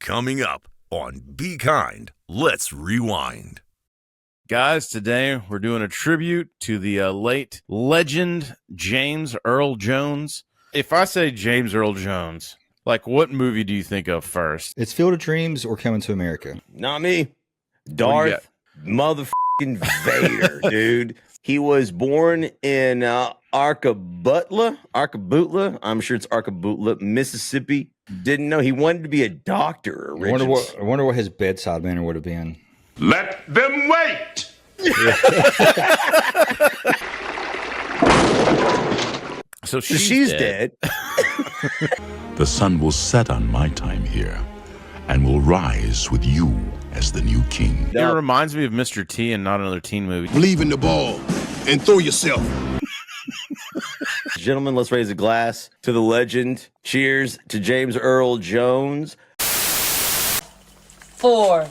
Coming up on Be Kind, Let's Rewind. Guys, today we're doing a tribute to the late legend James Earl Jones. If I say James Earl Jones, like what movie do you think of first? It's Field of Dreams or Coming to America. Not me. Darth motherfucking Vader, dude. He was born in Arkabutla. I'm sure it's Arkabutla, Mississippi. Didn't know he wanted to be a doctor originally. I wonder what his bedside manner would have been. Let them wait. So she's dead. The sun will set on my time here and will rise with you as the new king. It reminds me of Mr. T and not another teen movie. Believe in the ball and throw yourself. Gentlemen, let's raise a glass to the legend. Cheers to James Earl Jones. 4,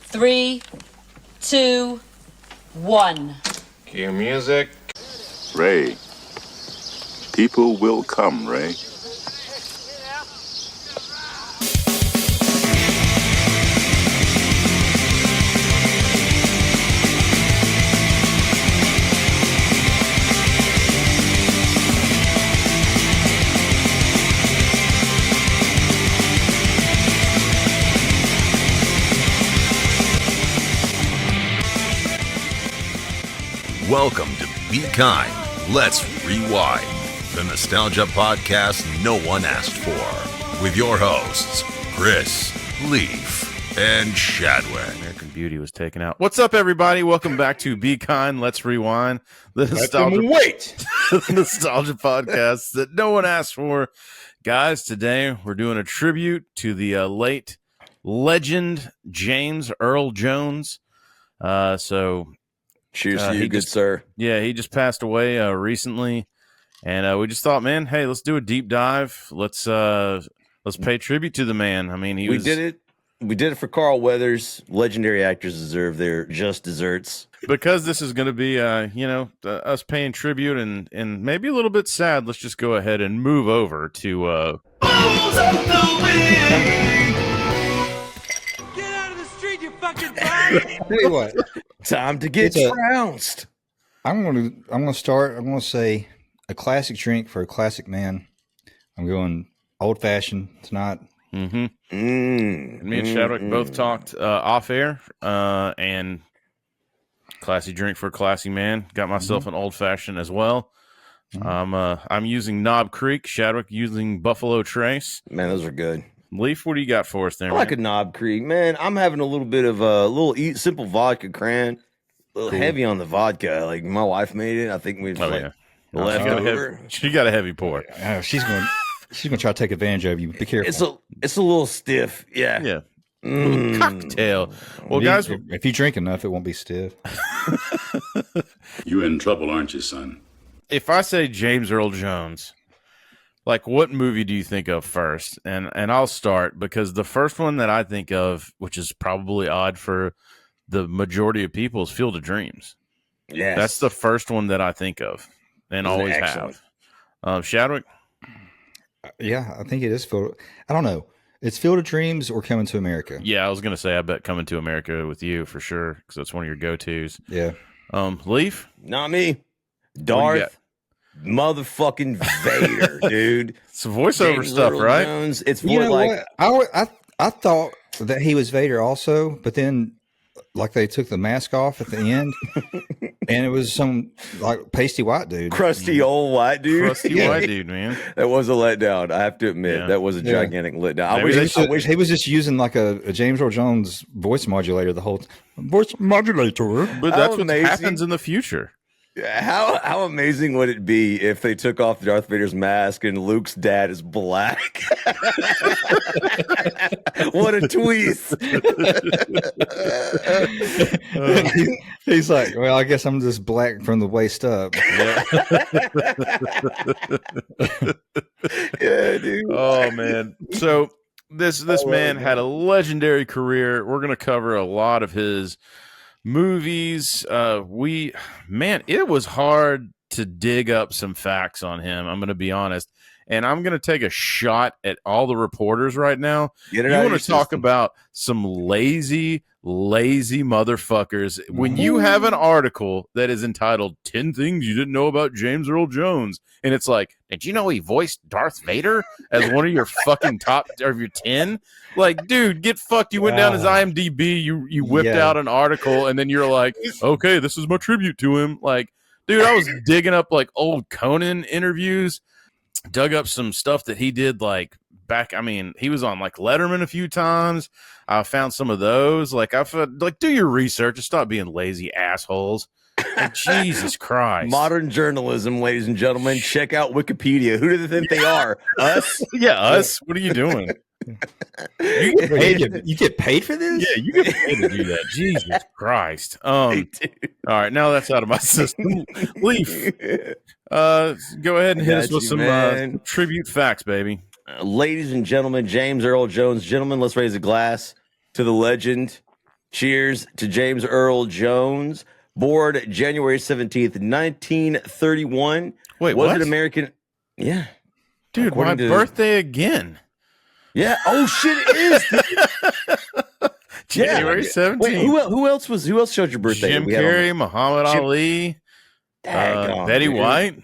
3, 2, 1. Cue music. Ray, people will come, Ray. Welcome to Be Kind, Let's Rewind, the nostalgia podcast no one asked for, with your hosts, Chris, Leaf, and Shadwick. American Beauty was taken out. What's up, everybody? Welcome back to Be Kind, Let's Rewind, the nostalgia podcast that no one asked for. Guys, today we're doing a tribute to the late legend James Earl Jones. Cheers to you, good sir. Yeah, he just passed away recently, and we just thought, man, hey, let's do a deep dive. Let's pay tribute to the man. I mean, we did it for Carl Weathers. Legendary actors deserve their just desserts. Because this is going to be, us paying tribute and maybe a little bit sad. Let's just go ahead and move over to. Balls of the wind. Get out of the street, you fucking dog! Tell you what. Time to get trounced. I'm gonna start. I'm gonna say a classic drink for a classic man. I'm going old fashioned tonight. Me and Shadwick both talked off air, and classy drink for a classy man. Got myself an old fashioned as well. I'm using Knob Creek. Shadwick using Buffalo Trace. Man, those are good. Leaf, what do you got for us there? I like a Knob Creek, man. I'm having a little bit of a simple vodka cran, a little heavy on the vodka. Like my wife made it. I think we've left over. She got a heavy pour. She's going to try to take advantage of you. Be careful. It's a little stiff. Yeah. Cocktail. Well, guys, if you drink enough, it won't be stiff. You in trouble, aren't you, son? If I say James Earl Jones, like what movie do you think of first? And I'll start because the first one that I think of, which is probably odd for the majority of people, is Field of Dreams. Yes. That's the first one that I think of and always have. Shadwick? Yeah, I think it is Field. I don't know. It's Field of Dreams or Coming to America. Yeah, I was going to say I bet Coming to America with you for sure because that's one of your go-tos. Yeah. Leaf? Leaf? Not me. Darth motherfucking Vader, dude. It's voiceover James stuff, Earl Right? Jones. It's what? I thought that he was Vader also, but then like they took the mask off at the end, and it was some like pasty white dude, crusty old white dude, white dude, man. That was a letdown. I have to admit, that was a gigantic letdown. I wish he was just using like a James Earl Jones voice modulator the whole voice modulator. But that's what happens in the future. How amazing would it be if they took off Darth Vader's mask and Luke's dad is black? What a twist! He's like, well, I guess I'm just black from the waist up. Yeah, dude. Oh man. So this man had a legendary career. We're gonna cover a lot of his movies. It was hard to dig up some facts on him. I'm going to be honest. and I'm going to take a shot at all the reporters right now. You want to talk about some lazy motherfuckers. When you have an article that is entitled 10 Things You Didn't Know About James Earl Jones, and it's like, did you know he voiced Darth Vader as one of your fucking top of your 10? Like, dude, get fucked. You went down his IMDb, you whipped out an article, and then you're like, okay, this is my tribute to him. Like, dude, I was digging up like old Conan interviews, dug up some stuff that he did like back. I mean, he was on like Letterman a few times. I found some of those. Like, do your research and stop being lazy assholes. Like, Jesus Christ. Modern journalism, ladies and gentlemen. Check out Wikipedia. Who do they think they are? Us? Yeah, us. What are you doing? You get paid for this? Yeah, you get paid to do that. Jesus Christ. All right, now that's out of my system. Leaf, go ahead and hit us with some tribute facts, baby. Ladies and gentlemen, James Earl Jones. Gentlemen, let's raise a glass to the legend. Cheers to James Earl Jones. Born January 17th, 1931. Wait, was what? It American? Yeah. Dude, my birthday again. Yeah. Oh, shit, it is. January 17th. Wait, who else showed your birthday? Jim Carrey, Muhammad Ali, Betty White.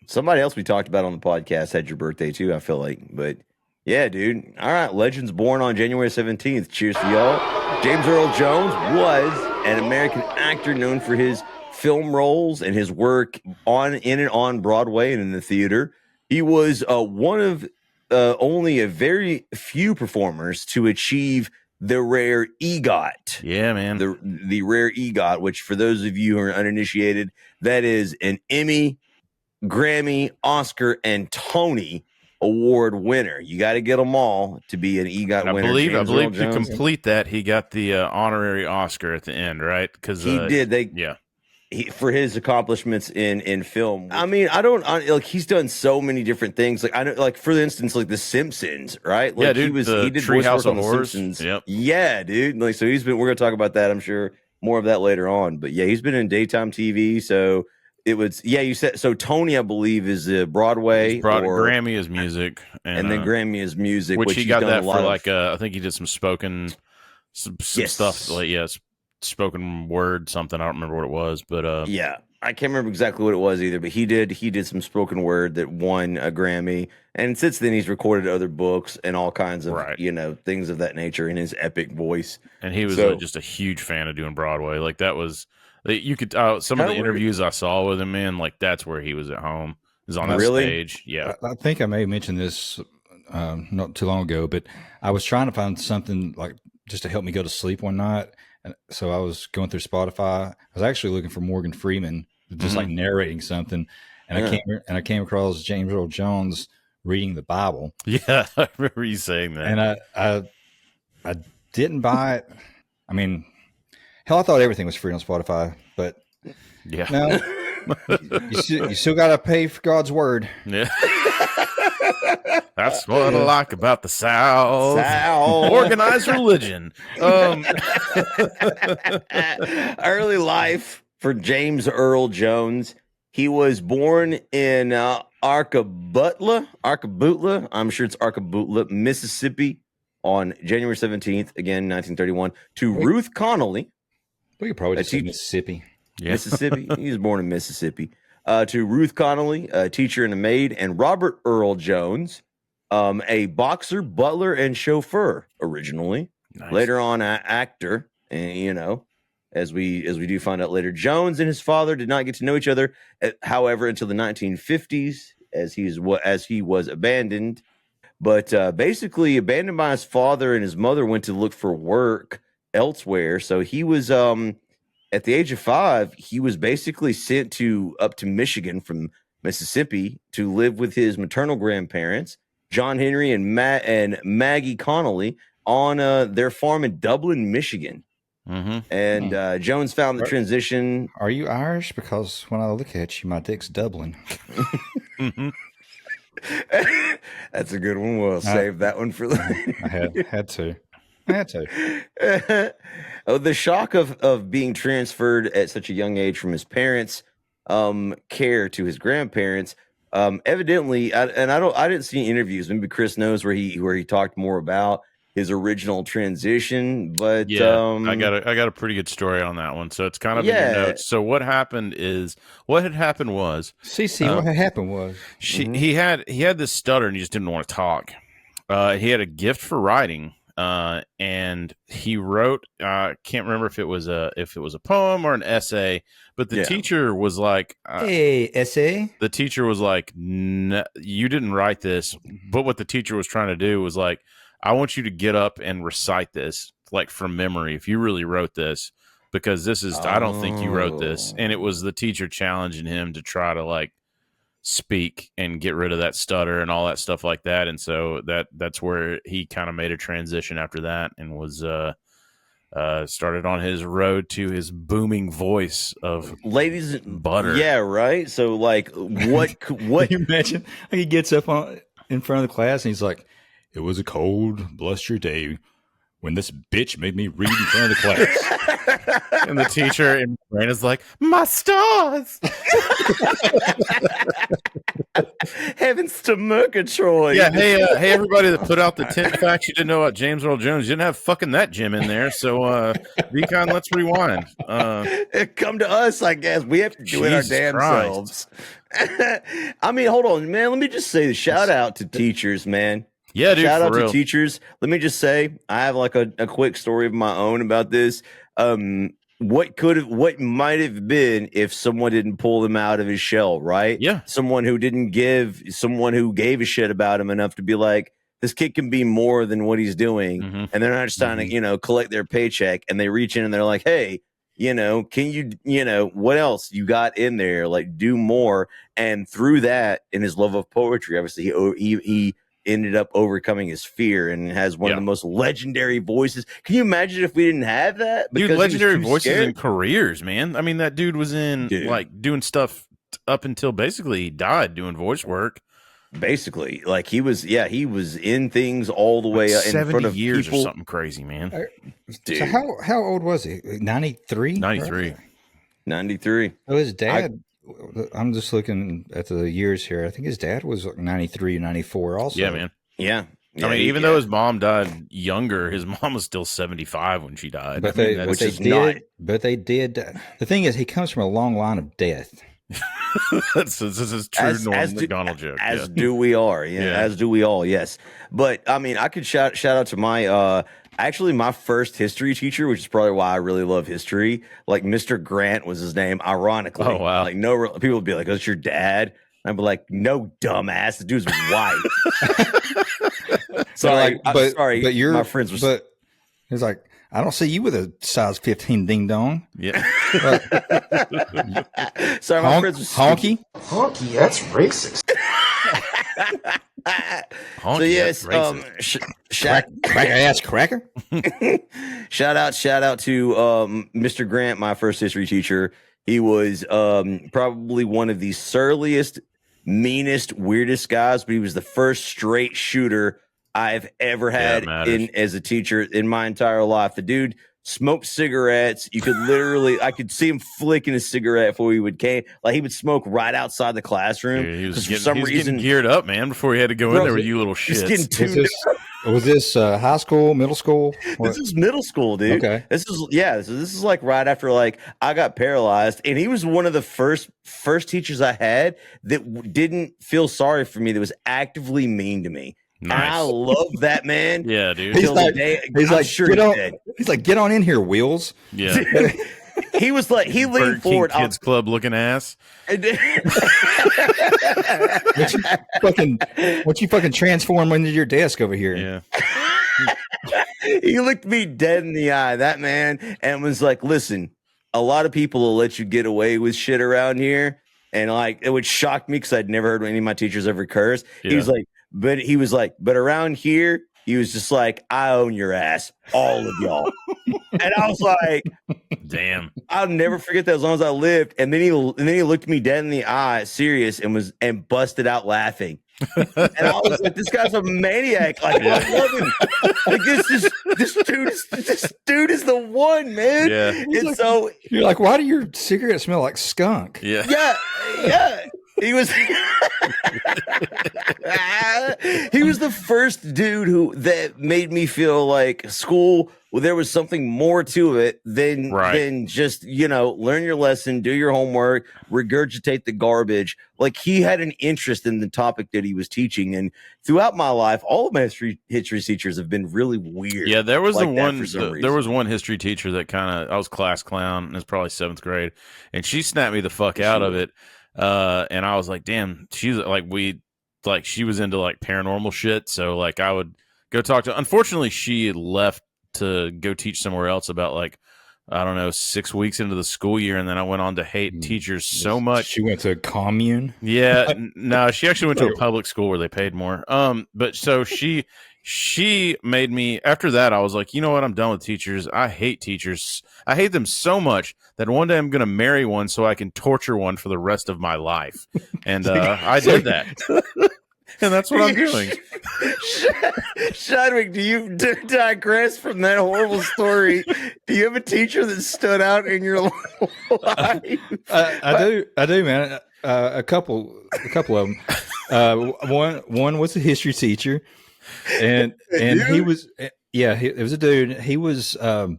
Somebody else we talked about on the podcast had your birthday too, I feel like. But yeah, dude. All right. Legends born on January 17th. Cheers to y'all. James Earl Jones was an American actor known for his film roles and his work in and on Broadway and in the theater. He was one of only a very few performers to achieve the rare EGOT. Yeah, man. The rare EGOT, which for those of you who are uninitiated, that is an Emmy, Grammy, Oscar, and Tony Award winner. You got to get them all to be an EGOT winner. I believe to complete that, he got the honorary Oscar at the end, right? Because he did. For his accomplishments in film. I mean, he's done so many different things. Like, I know, like, for instance, like The Simpsons, right? Like, yeah, dude, he did voice work on The Simpsons. Yep. Yeah, dude. Like, so we're going to talk about that, I'm sure, more of that later on. But yeah, he's been in daytime TV. So it was, you said, so Tony, I believe, is Broadway. Grammy is music. And then Grammy is music. Which he got that for like, I think he did some spoken, some stuff. Like, yes. Spoken word something, I don't remember what it was, but I can't remember exactly what it was either, but he did some spoken word that won a Grammy, and since then he's recorded other books and all kinds of things of that nature in his epic voice. And he was just a huge fan of doing Broadway. Like, that was, you could some of the interviews I saw with him, man, like, that's where he was at home. He was on that stage. Yeah, I think I may have mentioned this not too long ago, but I was trying to find something like just to help me go to sleep one night. And so I was going through Spotify. I was actually looking for Morgan Freeman, just like narrating something, and I came across James Earl Jones reading the Bible. Yeah, I remember you saying that. And I didn't buy it. I mean, hell, I thought everything was free on Spotify, but yeah, no, you still got to pay for God's word. Yeah. That's what I like about the South. Organized religion. Early life for James Earl Jones. He was born in Arkaboutla. I'm sure it's Arkaboutla, Mississippi, on January 17th, again, 1931, to Ruth Connolly. We could probably just say Mississippi. Yeah. Mississippi. He was born in Mississippi. To Ruth Connolly, a teacher and a maid, and Robert Earl Jones, a boxer, butler, and chauffeur originally. Nice. Later on, an actor, and as we do find out later, Jones and his father did not get to know each other, however, until the 1950s, as he was abandoned. But basically, abandoned by his father, and his mother went to look for work elsewhere. So he was at the age of 5, he was basically sent up to Michigan from Mississippi to live with his maternal grandparents, John Henry and Maggie Connolly, on their farm in Dublin, Michigan. Mm-hmm. And Jones found the transition. Are you Irish? Because when I look at you, my dick's Dublin. Mm-hmm. That's a good one. We'll save that one for later. I had to. The shock of being transferred at such a young age from his parents' care to his grandparents Evidently, I didn't see any interviews. Maybe Chris knows where he talked more about his original transition, but I got a pretty good story on that one. So it's kind of in your notes. So what had happened was what had happened was he had this stutter and he just didn't want to talk. He had a gift for writing, and he wrote. Can't remember if it was a poem or an essay, but the teacher was like, "Hey, essay." The teacher was like, "You didn't write this," but what the teacher was trying to do was like, I want you to get up and recite this like from memory if you really wrote this, because this is I don't think you wrote this. And it was the teacher challenging him to try to like speak and get rid of that stutter and all that stuff like that. And so that's where he kind of made a transition after that and was started on his road to his booming voice of ladies butter. Yeah, right. So like what Can you imagine like he gets up in front of the class and he's like, "It was a cold, blustery day when this bitch made me read in front of the class." And the teacher in brain is like, "My stars." Heavens to Murgatroyd. Yeah, hey, everybody that put out the 10 facts you didn't know about James Earl Jones. You didn't have fucking that Jim in there. So, be kind, let's rewind. Come to us, I guess. We have to do it our damn selves. I mean, hold on, man. Let me just say the shout out to teachers, man. Yeah, dude. Shout out to teachers. Let me just say, I have like a quick story of my own about this. What might have been if someone didn't pull him out of his shell, right? Yeah. Someone who gave a shit about him enough to be like, this kid can be more than what he's doing. Mm-hmm. And they're not just trying to, collect their paycheck, and they reach in and they're like, hey, can you, what else you got in there? Like, do more. And through that, in his love of poetry, obviously he ended up overcoming his fear and has one of the most legendary voices. Can you imagine if we didn't have that? Dude, legendary voices and careers, man. I mean, that dude was in like doing stuff up until basically he died doing voice work. Basically, like he was in things all the way up in front of years people. Or something crazy, man. Dude. So how old was he? 93? 93. 93. Oh, his dad. I'm just looking at the years here. I think his dad was like 93, 94 also. Yeah, man. Yeah. I mean, even though his mom died younger, his mom was still 75 when she died. But they did. The thing is, he comes from a long line of death. This is true Norm McDonald joke. As do we all. As do we all. Yes. But I mean, I could shout out to my actually my first history teacher, which is probably why I really love history. Like Mr. Grant was his name, ironically. Oh wow. Like people would be like, "Oh, it's your dad." And I'd be like, "No, dumbass. The dude's white." Sorry, but you're my friends were. But he's like, I don't see you with a size 15 ding dong. Yeah. Sorry, my friends were honky. Honky, that's racist. So yes, cracker. shout out to Mr. Grant, my first history teacher. He was probably one of the surliest, meanest, weirdest guys, but he was the first straight shooter I've ever had as a teacher in my entire life. The dude smoked cigarettes. You could literally, I could see him flicking a cigarette before he would he would smoke right outside the classroom. Dude, he was getting geared up, man, before he had to go in there with you little shits. Was this high school, middle school? This is middle school, dude. Okay. This is like right after like I got paralyzed, and he was one of the first teachers I had that didn't feel sorry for me, that was actively mean to me. Nice. And I love that, man. Yeah, dude. He's like, get on in here, Wheels. Yeah. He was like, he leaned forward. Kids Club looking ass. Once you fucking transform into your desk over here. Yeah. He looked me dead in the eye, that man, and was like, listen, a lot of people will let you get away with shit around here. And like, it would shock me because I'd never heard any of my teachers ever curse. Yeah. He was like, but around here, he was just like, I own your ass, all of y'all. And I was like, damn, I'll never forget that as long as I lived. And then he looked me dead in the eye, serious, and busted out laughing. And I was like, this guy's a maniac. Like, I love him. Like, this dude is the one, man. Yeah. And so you're like, why do your cigarettes smell like skunk? Yeah. He was he was the first dude that made me feel like school. Well, there was something more to it than just, learn your lesson, do your homework, regurgitate the garbage. Like, he had an interest in the topic that he was teaching. And throughout my life, all of my history teachers have been really weird. Yeah, there was like there was one history teacher that I was class clown, and it's probably 7th grade, and she snapped me the fuck out of it. And I was like, damn, she's like, she was into like paranormal shit. So like I would go talk to, unfortunately she left to go teach somewhere else about like, I don't know, 6 weeks into the school year. And then I went on to hate teachers so much. She went to a commune. Yeah. No, she actually went to a public school where they paid more. But so she made me, after that, I was like, you know what? I'm done with teachers. I hate teachers. I hate them so much that one day I'm going to marry one so I can torture one for the rest of my life. And I did that. And that's what I'm doing. Shadwick, do you digress from that horrible story? Do you have a teacher that stood out in your life? I do, man. A couple of them. One was a history teacher, and he was it was a dude. He was a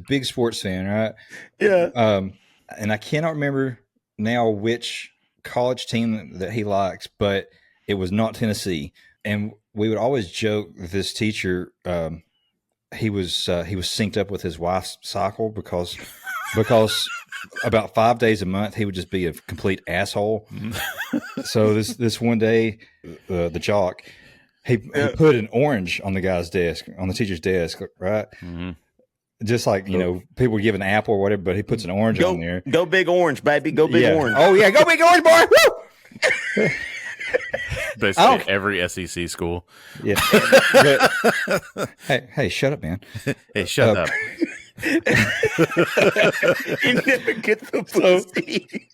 big sports fan, right? Yeah. And I cannot remember now which college team that he likes, but it was not Tennessee. And we would always joke this teacher, he was synced up with his wife's cycle because about 5 days a month he would just be a complete asshole. So this one day, the jock, he put an orange on the guy's desk, on the teacher's desk, right? Mm-hmm. Just like, people would give an apple or whatever, but he puts an orange on there. Go big orange, baby. Go big orange. Oh, yeah. Go big orange, boy. Woo! Basically every SEC school. Yeah. But, hey, shut up, man. Hey, shut up. You never get the pussy.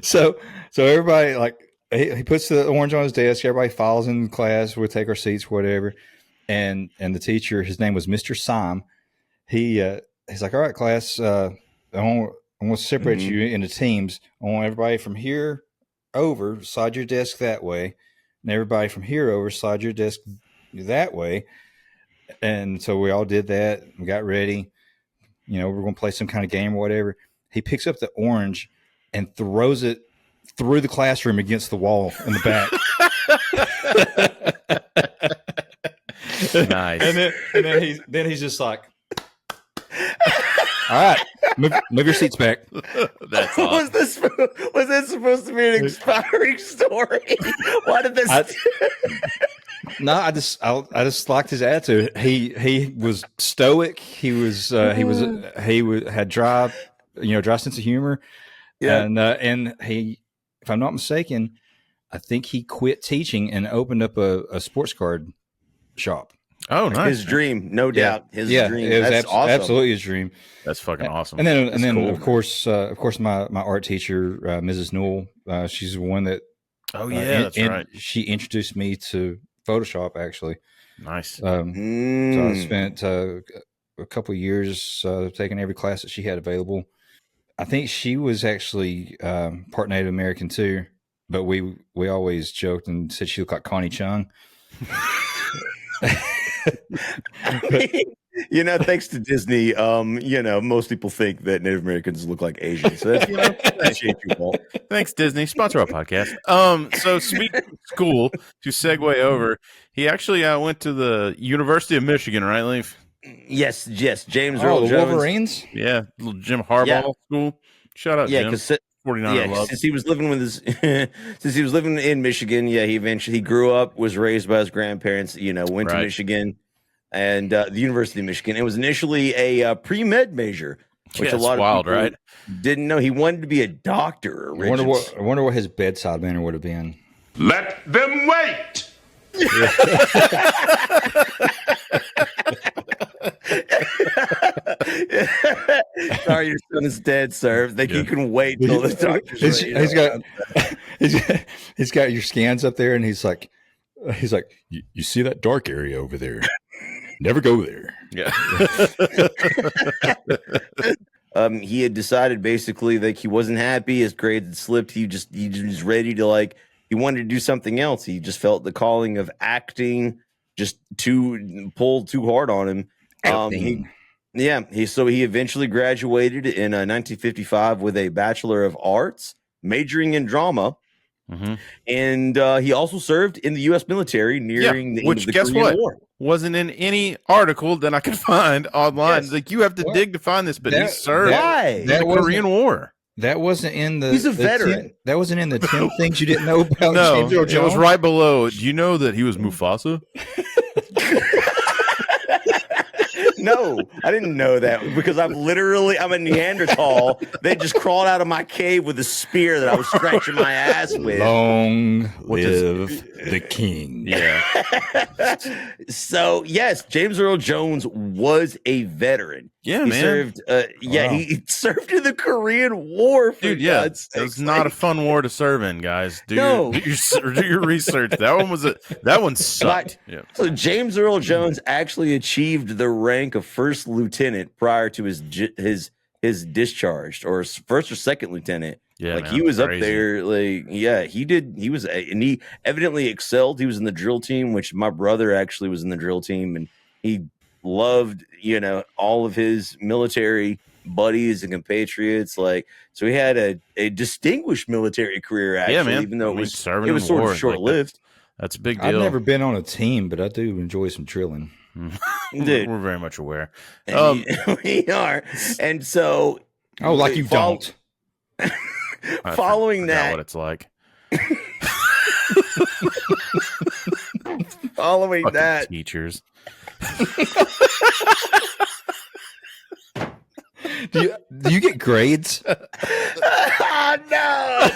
So everybody, like, he puts the orange on his desk. Everybody files in class. We'll take our seats, whatever. And the teacher, his name was Mr. Syme. He's like, all right, class, I'm going to separate you into teams. I want everybody from here over, slide your desk that way, and everybody from here over, slide your desk that way. And so we all did that. We got ready. We're going to play some kind of game or whatever. He picks up the orange and throws it through the classroom against the wall in the back. Nice. And then he's just like, all right, move your seats back. That's awesome. Was this supposed to be an inspiring story? Why did this? No, I just liked his attitude. He was stoic. He had dry sense of humor. Yeah. And he, if I'm not mistaken, I think he quit teaching and opened up a sports card shop. Oh, nice. His dream, no doubt. His dream. That's awesome. Absolutely his dream. That's fucking awesome. And then cool. of course, my art teacher, Mrs. Newell, she's the one that. Oh yeah, that's right. She introduced me to Photoshop, actually. Nice. So I spent a couple of years taking every class that she had available. I think she was actually part Native American too, but we always joked and said she looked like Connie Chung. Thanks to Disney, most people think that Native Americans look like Asians. So that's, appreciate you, Paul. Thanks, Disney. Sponsor our podcast. So speaking of school, to segue over, he actually went to the University of Michigan, right, Leaf? Yes. James Earl Jones. Wolverines? Yeah, little Jim Harbaugh school. Shout out, Jim. Because 49 love. Since he was living in Michigan, he grew up, was raised by his grandparents, went to Michigan and the University of Michigan. It was initially a pre-med major, which a lot of people didn't know. He wanted to be a doctor. I wonder what his bedside manner would have been. Let them wait. Sorry, your son is dead, sir. Think you can wait till the doctor's he's got your scans up there, and he's like, you see that dark area over there? Never go there. Yeah. He had decided basically like he wasn't happy. His grades had slipped. He was ready to like he wanted to do something else. He just felt the calling of acting just pulled too hard on him. He eventually graduated in 1955 with a Bachelor of Arts, majoring in drama. Mm-hmm. And he also served in the U.S. military nearing the end of the Korean War. Wasn't in any article that I could find online. Yes. Like you have to dig to find this, but he served in the Korean War. That wasn't in the. He's a veteran. That wasn't in the 10 things you didn't know about James Earl Jones. It was right below. Do you know that he was Mufasa? No, I didn't know that because I'm a Neanderthal. They just crawled out of my cave with a spear that I was scratching my ass with. Long live the king. Yeah. So, yes, James Earl Jones was a veteran. Yeah, he man. Served, he served in the Korean War. Dude, yeah. It's not a fun war to serve in, guys. Do your research. That one sucked. Yeah. So James Earl Jones actually achieved the rank of first lieutenant prior to his discharge, or first or second lieutenant. Yeah, like he was up there. Like, yeah, he did. He was, and he evidently excelled. He was in the drill team, which my brother actually was in the drill team, and he loved, all of his military buddies and compatriots. Like, so he had a distinguised military career. Actually, man. Even though it was sort of short lived. That's a big deal. I've never been on a team, but I do enjoy some drilling. We're very much aware. We are, and so like you don't. Following that, what it's like. Following fucking that, teachers. Do you get grades? No,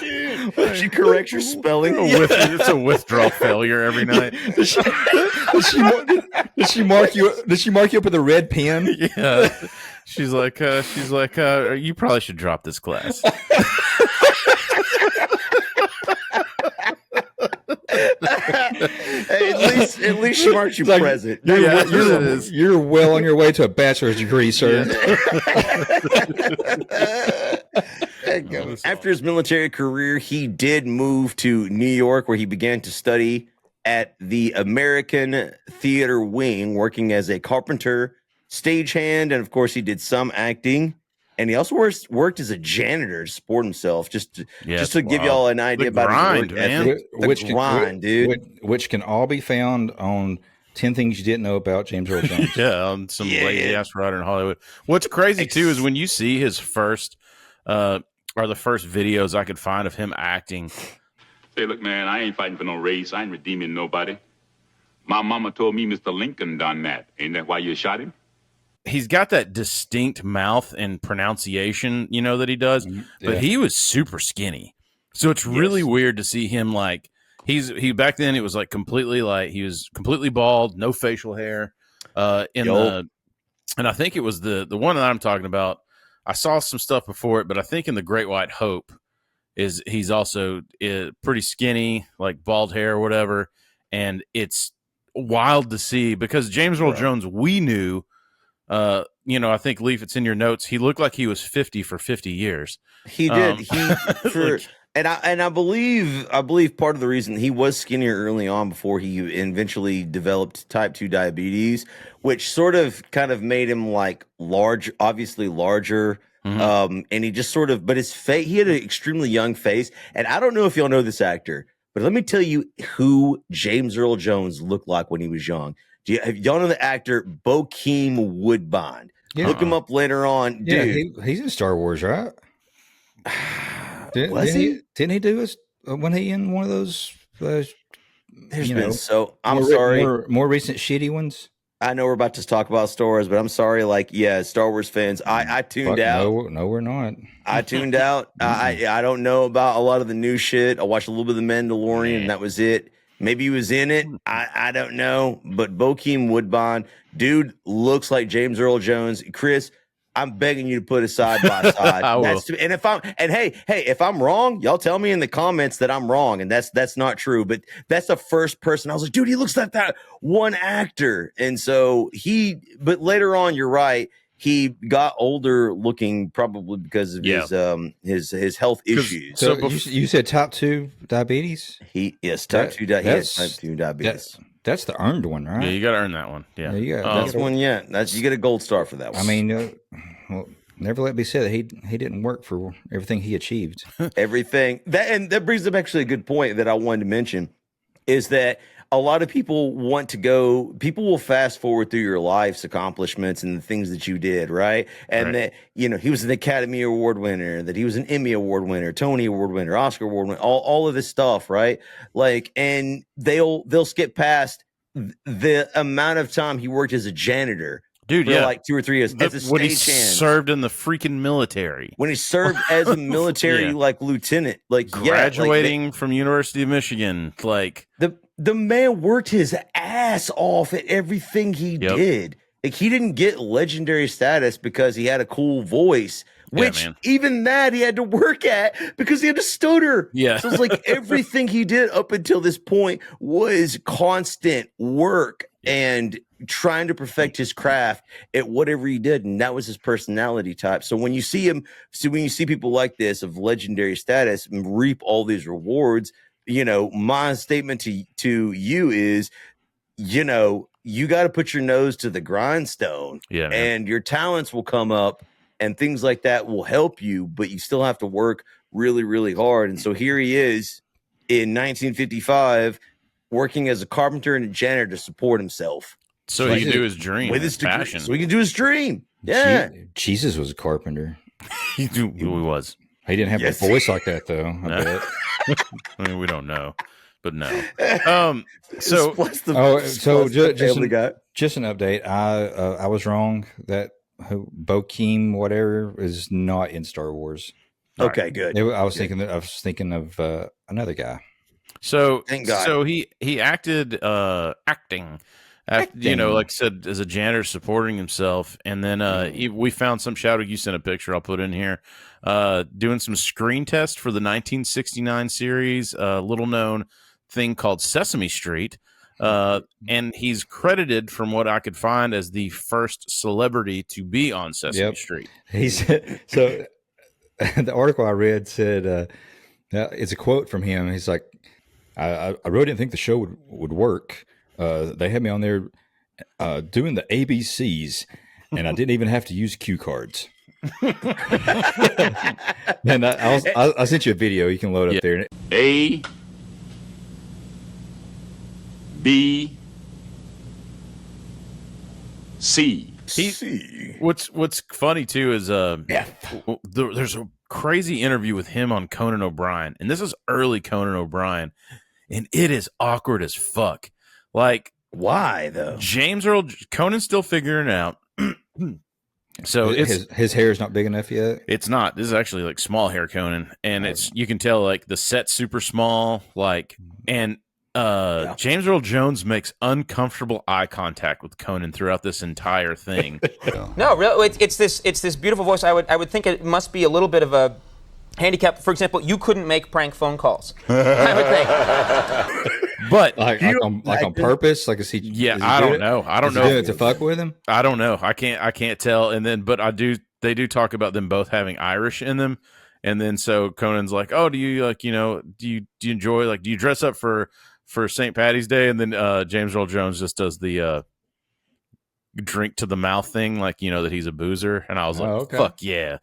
she corrects your spelling. It's a withdrawal failure every night. Did she mark you up with a red pen? Yeah. She's like, you probably should drop this class. At least she marks you present. You're well on your way to a bachelor's degree, sir. After his military career, he did move to New York, where he began to study at the American Theater Wing, working as a carpenter, stagehand, and of course, he did some acting. And he also worked as a janitor to support himself, just to give y'all an idea about his work ethic. Which can all be found on 10 Things You Didn't Know About James Earl Jones. On some lazy ass writer in Hollywood. What's crazy too is when you see his first or the first videos I could find of him acting. Say, look, man, I ain't fighting for no race. I ain't redeeming nobody. My mama told me Mr. Lincoln done that. Ain't that why you shot him? He's got that distinct mouth and pronunciation, that he does, but he was super skinny. So it's really weird to see him like he back then it was like he was completely bald, no facial hair. And I think it was the one that I'm talking about. I saw some stuff before it, but I think in The Great White Hope he's also pretty skinny, like bald hair or whatever. And it's wild to see because James Earl Jones, we knew, I think Leaf, it's in your notes. He looked like he was 50 for 50 years. He did. And I believe part of the reason he was skinnier early on before he eventually developed type 2 diabetes, which sort of kind of made him like obviously larger. And he just sort of, but his face, he had an extremely young face. And I don't know if y'all know this actor, but let me tell you who James Earl Jones looked like when he was young. Y'all know the actor Bokeem Woodbine? Look him up later on, dude. Yeah, he's in Star Wars, right? Was he? Didn't he do when he in one of those? I'm sorry. More recent shitty ones. I know we're about to talk about Star Wars, but I'm sorry. Like, Star Wars fans, I tuned out. No, we're not. I tuned out. I don't know about a lot of the new shit. I watched a little bit of The Mandalorian, and that was it. Maybe he was in it. I don't know. But Bokeem Woodbine, dude, looks like James Earl Jones. Chris, I'm begging you to put it side by side. If I'm wrong, y'all tell me in the comments that I'm wrong, and that's not true. But that's the first person I was like, dude, he looks like that one actor. And so but later on, you're right. he got older looking probably because of his health issues. So you said type 2 diabetes? Type 2 diabetes. That's the earned one, right? Yeah, you got to earn that one. Yeah, that's one. Yeah, you get a gold star for that one. I mean, never let me say that he didn't work for everything he achieved. Everything that brings up actually a good point that I wanted to mention is that a lot of people people will fast forward through your life's accomplishments and the things that you did, right? And that, he was an Academy Award winner, that he was an Emmy Award winner, Tony Award winner, Oscar Award winner, all of this stuff, right? Like, and they'll skip past the amount of time he worked as a janitor. Dude, for like 2 or 3 years as a when he stagehand. Served in the freaking military. When he served as a military like lieutenant, like graduating from University of Michigan, like the man worked his ass off at everything he did. Like, he didn't get legendary status because he had a cool voice, which even that he had to work at because he had to stutter. Yeah. So it's like everything he did up until this point was constant work and trying to perfect his craft at whatever he did. And that was his personality type. So when you see people like this of legendary status and reap all these rewards, my statement to you is, you got to put your nose to the grindstone, and your talents will come up and things like that will help you, but you still have to work really, really hard. And so here he is in 1955 working as a carpenter and a janitor to support himself. So he can do his dream with his passion. So he can do his dream. Yeah. Jesus was a carpenter. He was. He didn't have a voice like that, though. I bet. I mean, we don't know, but no. Just an update. I was wrong. That Bokeem whatever is not in Star Wars. Okay, good. I was thinking of another guy. So thank God. So he acted acting. Like I said, as a janitor supporting himself. And then we found some shout out. You sent a picture I'll put in here. Doing some screen tests for the 1969 series, little known thing called Sesame Street. And he's credited, from what I could find, as the first celebrity to be on Sesame Street. So the article I read said, it's a quote from him. He's like, I really didn't think the show would work. They had me on there doing the ABCs, and I didn't even have to use cue cards. And I sent you a video. You can load up there. A, B, C. What's funny too is there's a crazy interview with him on Conan O'Brien, and this is early Conan O'Brien, and it is awkward as fuck. Like, why though? Conan's still figuring it out. So his hair is not big enough yet. It's not. This is actually like small hair Conan, and you can tell like the set's super small. Like, and James Earl Jones makes uncomfortable eye contact with Conan throughout this entire thing. No, really, it's this beautiful voice. I would think it must be a little bit of a handicap. For example, you couldn't make prank phone calls. I would think. But like on purpose, like is he? Yeah, I don't know. I don't know if to fuck with him. I don't know. I can't tell. And then, but they do talk about them both having Irish in them. And then so Conan's like, oh, do you like, do you enjoy, like, do you dress up for St. Patty's Day? And then James Earl Jones just does the drink to the mouth thing, like, that he's a boozer. And I was like, fuck yeah.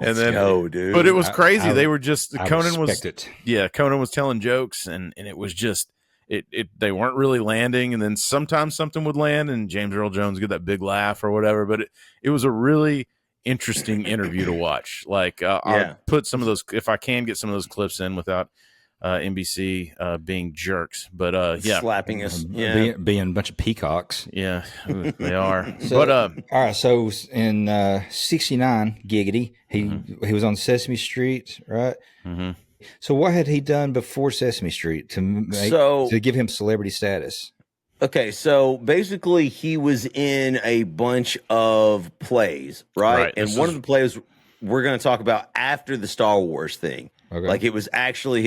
And then, dude. But it was crazy. They were just, Conan was telling jokes, and it was just, they weren't really landing. And then sometimes something would land and James Earl Jones get that big laugh or whatever. But it was a really interesting interview to watch. Like, I'll put some of those, if I can get some of those clips in without NBC being jerks, but slapping us, being a bunch of peacocks. Yeah, they are. So, all right. So in '69, giggity, he was on Sesame Street, right? Mm-hmm. So what had he done before Sesame Street to give him celebrity status? Okay, so basically he was in a bunch of plays, right? And one of the plays we're going to talk about after the Star Wars thing. Okay. Like, it was actually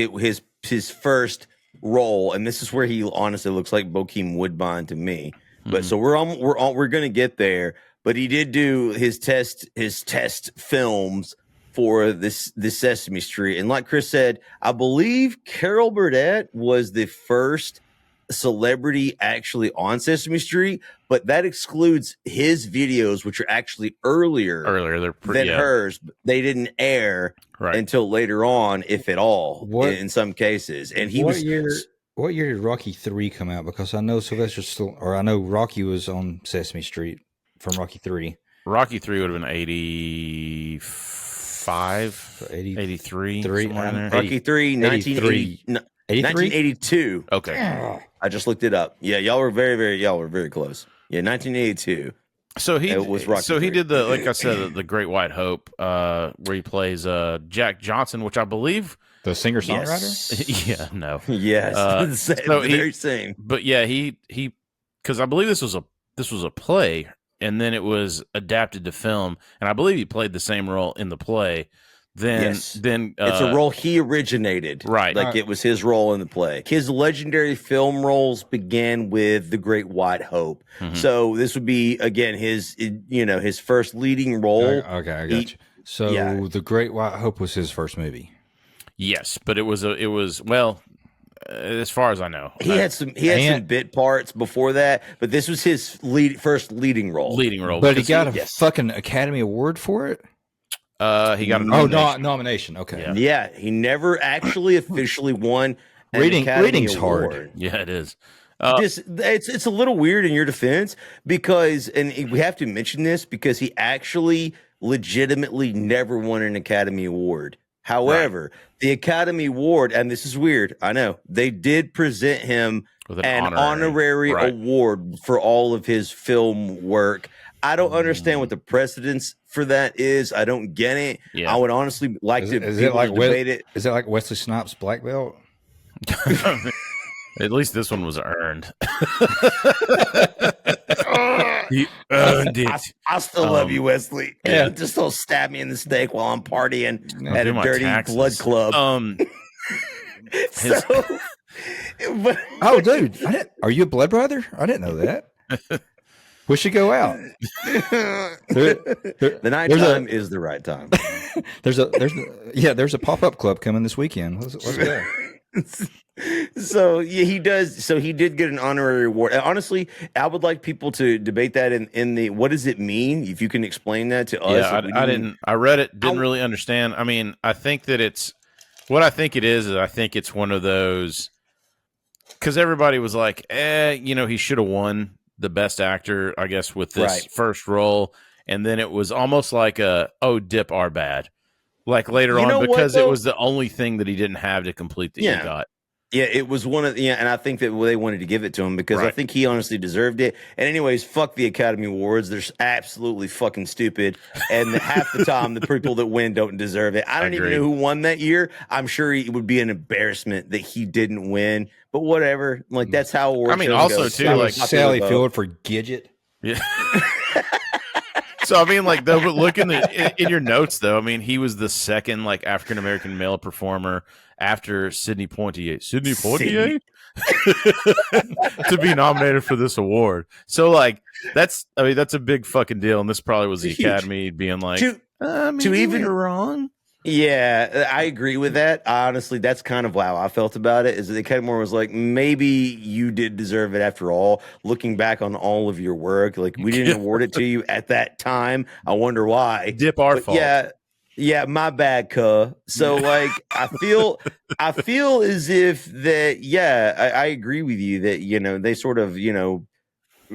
his first role, and this is where he honestly looks like Bokeem Woodbine to me. But so we're going to get there. But he did do his test films for this Sesame Street, and like Chris said, I believe Carol Burnett was the first celebrity actually on Sesame Street, but that excludes his videos, which are actually earlier than hers. They didn't air until later on, if at all, in some cases. And what year did Rocky 3 come out? Because I know I know Rocky was on Sesame Street from Rocky 3. Rocky 3 would have been 85, 83, somewhere in there. Rocky 3, 1982. Okay. I just looked it up. Yeah, y'all were very close. Yeah, 1982. So he was Rocky. So he did the, like I said, the Great White Hope, where he plays Jack Johnson, which I believe the singer songwriter. Yes. Yeah, no. Yes, very same. But yeah, he because I believe this was a play, and then it was adapted to film, and I believe he played the same role in the play. Then it's a role he originated, right? Like it was his role in the play. His legendary film roles began with The Great White Hope, so this would be again his first leading role. Okay, I got you. So The Great White Hope was his first movie. Yes, but it was well, as far as I know, he had some bit parts before that, but this was his first leading role. But he got a fucking Academy Award for it. He got a nomination. Nomination. Okay. Yeah, he never actually officially won an Reading's Award. hard. Yeah, it is. It's a little weird in your defense because, and we have to mention this because he actually legitimately never won an Academy Award. However, the Academy Award, and this is weird, I know, they did present him with an honorary award for all of his film work. I don't understand what the precedence for that is. I don't get it. Yeah. I would honestly like to debate it. Is it like Wesley Snipes' black belt? At least this one was earned. He earned it. I still love you, Wesley. Yeah. Just don't stab me in the steak while I'm partying at a dirty blood club. Oh, dude. Are you a blood brother? I didn't know that. We should go out. The night time is the right time. There's a pop-up club coming this weekend. Let's go. So he does. So he did get an honorary award. Honestly, I would like people to debate that in the what does it mean? If you can explain that to us. Yeah, I didn't. I read it. Didn't really understand. I mean, I think that it's what I think it is. I think it's one of those because everybody was like, he should have won the best actor, I guess, with this first role, and then it was almost like dip our bad. Like later on, because it was the only thing that he didn't have to complete that he got. Yeah, it was one of and I think that they wanted to give it to him because I think he honestly deserved it. And anyways, fuck the Academy Awards. They're absolutely fucking stupid. And half the time, the people that win don't deserve it. I don't even know who won that year. I'm sure it would be an embarrassment that he didn't win. But whatever. Like, that's how awards I mean, also, goes. too, like Sally Field for Gidget. Yeah. So, I mean, like, though, but look in your notes, though. I mean, he was the second, like, African-American male performer after Sidney Poitier. Sidney Poitier? To be nominated for this award. So, like, that's a big fucking deal. And this probably was the Academy being like, you're wrong. Yeah, I agree with that. Honestly, that's kind of how I felt about it. Is that the Academy was like, maybe you did deserve it after all. Looking back on all of your work, like we didn't award it to you at that time. I wonder why. Dip our fault. Yeah, my bad, cuh. So like, I feel as if that. Yeah, I agree with you that they sort of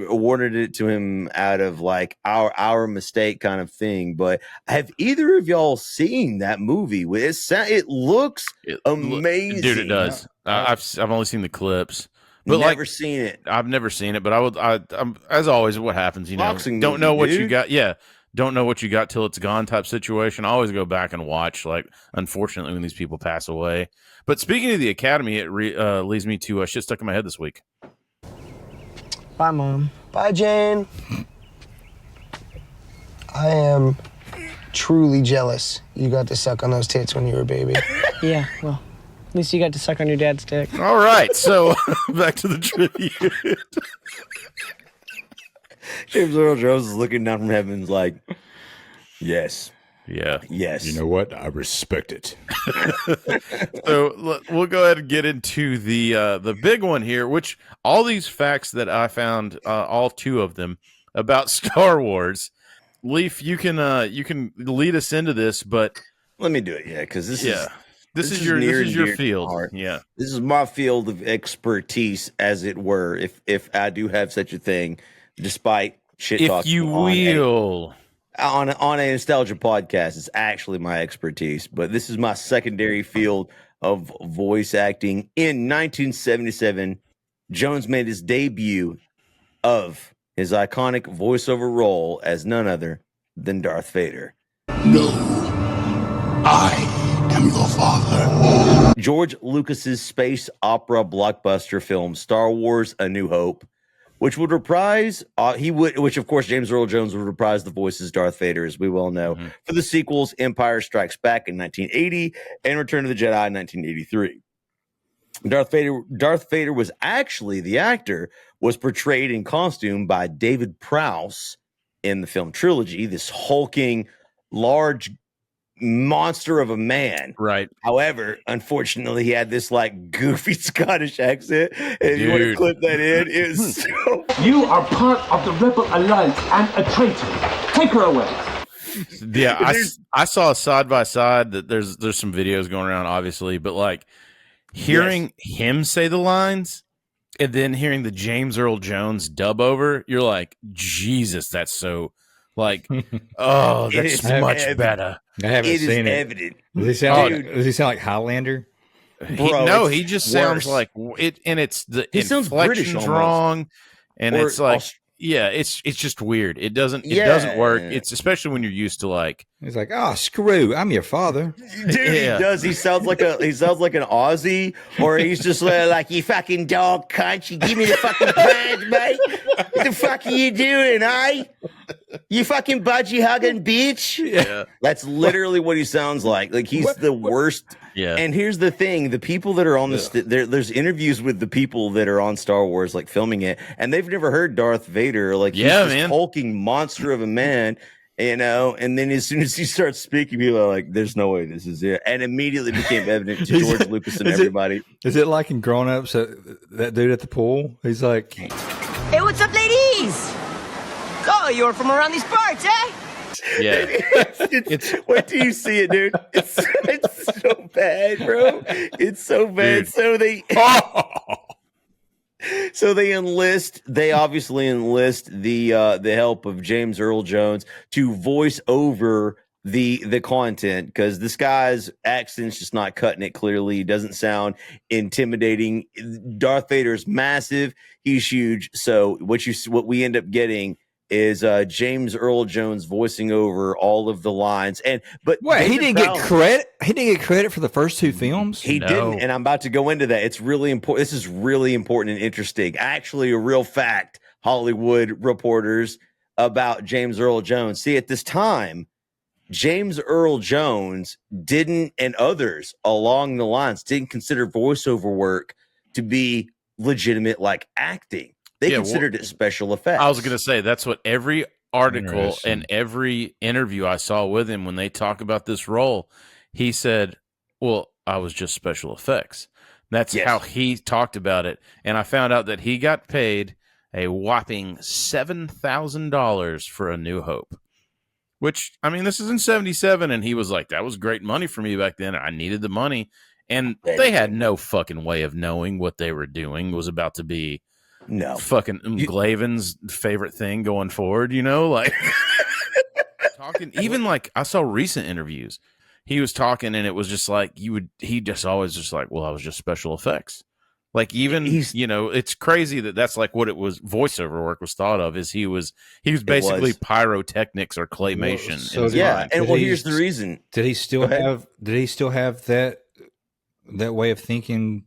awarded it to him out of like our mistake kind of thing. But have either of y'all seen that movie? It looks amazing, dude. It does. I've only seen the clips, but never seen it. I've never seen it, but I'm as always. What happens? Boxing don't know movie, what dude. you got. Yeah. Don't know what you got till it's gone type situation. I always go back and watch, like, unfortunately, when these people pass away. But speaking of the Academy, it leads me to shit stuck in my head this week. Bye, Mom. Bye, Jane. I am truly jealous you got to suck on those tits when you were a baby. Yeah, well, at least you got to suck on your dad's dick. All right, so back to the tribute. James Earl Jones is looking down from heaven, like, yes. Yeah. Yes. You know what? I respect it. So we'll go ahead and get into the big one here, which all these facts that I found, all two of them about Star Wars. Leaf, you can lead us into this, but let me do it. Yeah, because this is your field. Yeah, this is my field of expertise, as it were, if I do have such a thing, despite shit talking. If you will. On a nostalgia podcast, it's actually my expertise, but this is my secondary field of voice acting. In 1977, Jones made his debut of his iconic voiceover role as none other than Darth Vader. No, I am your father. George Lucas's space opera blockbuster film Star Wars: A New Hope, which would reprise, which of course James Earl Jones would reprise the voice as Darth Vader, as we well know, for the sequels Empire Strikes Back in 1980 and Return of the Jedi in 1983. Darth Vader was actually, the actor was portrayed in costume by David Prowse in the film trilogy, this hulking, large monster of a man. Right. However, unfortunately, he had this like goofy Scottish accent. And if you want to clip that in, it's so. You are part of the Rebel Alliance and a traitor. Take her away. Yeah, I saw side by side that there's some videos going around, obviously, but like hearing him say the lines and then hearing the James Earl Jones dub over, you're like, Jesus, that's so like, oh, that's much better. I haven't seen it. Evident. Does he sound like Highlander? Bro, he just sounds like it, and it's the inflection's wrong, and it's like, it's just weird. It doesn't work. It's especially when you're used to like. He's like, oh, screw! I'm your father, dude. He does. He sounds like an Aussie, or he's just like, you fucking dog cunt. You give me the fucking pants, mate. What the fuck are you doing, eh? You fucking budgie hugging bitch. Yeah, that's literally what he sounds like. Like he's the worst. Yeah. And here's the thing: the people that are on there's interviews with the people that are on Star Wars, like filming it, and they've never heard Darth Vader. Like, he's this hulking monster of a man, you know. And then as soon as he starts speaking, people are like, "There's no way this is it," and immediately became evident to George Lucas and everybody. Is it like in Grown Ups? That dude at the pool, he's like, "Hey, what's up, ladies? Oh, you're from around these parts, eh?" Yeah, it's wait till you see it, dude. It's so bad, bro. It's so bad. Dude. So they obviously enlist the help of James Earl Jones to voice over the content, because this guy's accent's just not cutting it clearly. He doesn't sound intimidating. Darth Vader's massive. He's huge. So what we end up getting is James Earl Jones voicing over all of the lines. But he didn't get credit. He didn't get credit for the first two films. He didn't, and I'm about to go into that. It's really important. This is really important and interesting. Actually, a real fact, Hollywood reporters, about James Earl Jones. See, at this time, James Earl Jones didn't, and others along the lines, didn't consider voiceover work to be legitimate like acting. They considered it special effects. I was going to say, that's what every article and every interview I saw with him, when they talk about this role, he said, well, I was just special effects. That's how he talked about it. And I found out that he got paid a whopping $7,000 for A New Hope, which, I mean, this is in 77. And he was like, that was great money for me back then. I needed the money. And they had no fucking way of knowing what they were doing was about to be fucking Glaven's favorite thing going forward, you know, like talking. Even like I saw recent interviews, he was talking, and it was just like he just always just like, well, I was just special effects. Like, even you know, it's crazy that's like what it was. Voiceover work was thought of as he was basically pyrotechnics or claymation. So and here's the reason. Did he still have that way of thinking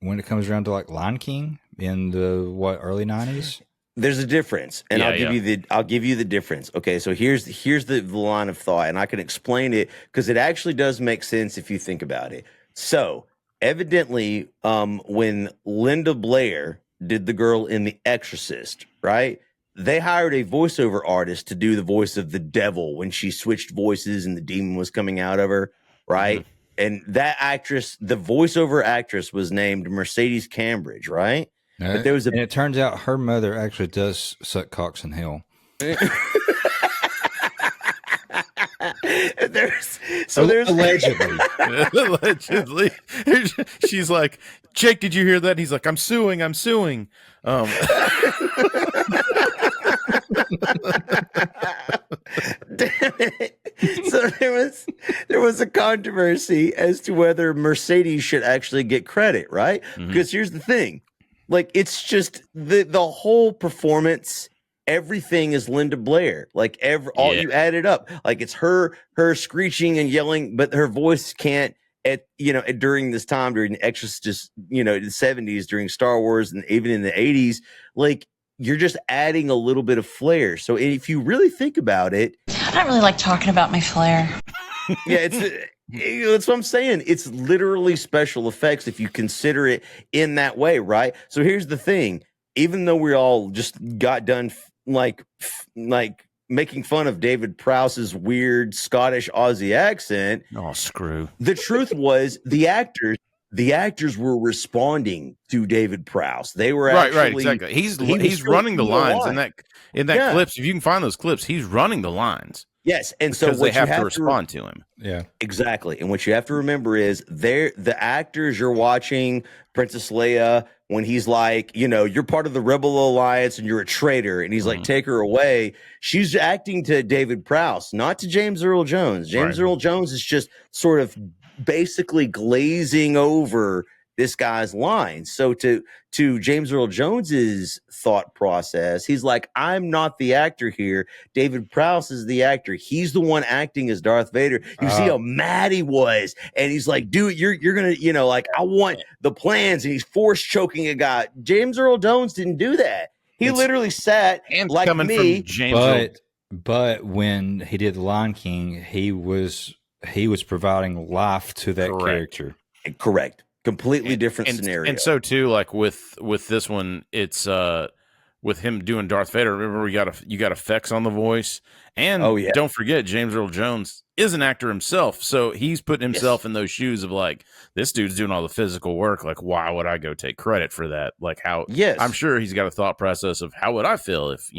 when it comes around to like Lion King in the early 90s? There's a difference, and I'll give you the difference. Okay, so here's the line of thought, and I can explain it because it actually does make sense if you think about it. So evidently, when Linda Blair did the girl in The Exorcist, right? they hired a voiceover artist to do the voice of the devil when she switched voices and the demon was coming out of her, right? Mm-hmm. And that actress, the voiceover actress, was named Mercedes Cambridge, right? But there was and it turns out her mother actually does suck cocks in hell. there's allegedly. Allegedly. She's like, Jake, did you hear that? He's like, I'm suing. Damn it. So there was a controversy as to whether Mercedes should actually get credit, right? Mm-hmm. Because here's the thing. Like, it's just the whole performance, everything is Linda Blair. Like, all you add it up. Like, it's her screeching and yelling, but her voice can't during this time, during the Exorcist, the 70s, during Star Wars, and even in the 80s, like, you're just adding a little bit of flair. So if you really think about it, I don't really like talking about my flair. yeah, that's what I'm saying. It's literally special effects if you consider it in that way, right? So here's the thing. Even though we all just got done like making fun of David Prowse's weird Scottish Aussie accent. Oh, screw. The truth was the actors were responding to David Prowse. They were right, exactly. He's running the lines in that clips. If you can find those clips, he's running the lines. Yes, and so what they have you to respond to him. Yeah, exactly. And what you have to remember is the actors you're watching, Princess Leia, when he's like, you're part of the Rebel Alliance and you're a traitor, and he's like, take her away. She's acting to David Prowse, not to James Earl Jones. James Earl Jones is just sort of basically glazing over this guy's lines. So to James Earl Jones's thought process, he's like, I'm not the actor here. David Prowse is the actor. He's the one acting as Darth Vader. You see how mad he was, and he's like, dude, you're gonna, I want the plans, and he's force choking a guy. James Earl Jones didn't do that. He literally sat and like coming me. From James but when he did The Lion King, he was providing life to that character. Correct. Completely different scenario. And so too, like with this one, it's with him doing Darth Vader. Remember, you got effects on the voice, and don't forget, James Earl Jones is an actor himself, so he's putting himself in those shoes of like, this dude's doing all the physical work. Like, why would I go take credit for that? Like, how? Yes, I'm sure he's got a thought process of how would I feel if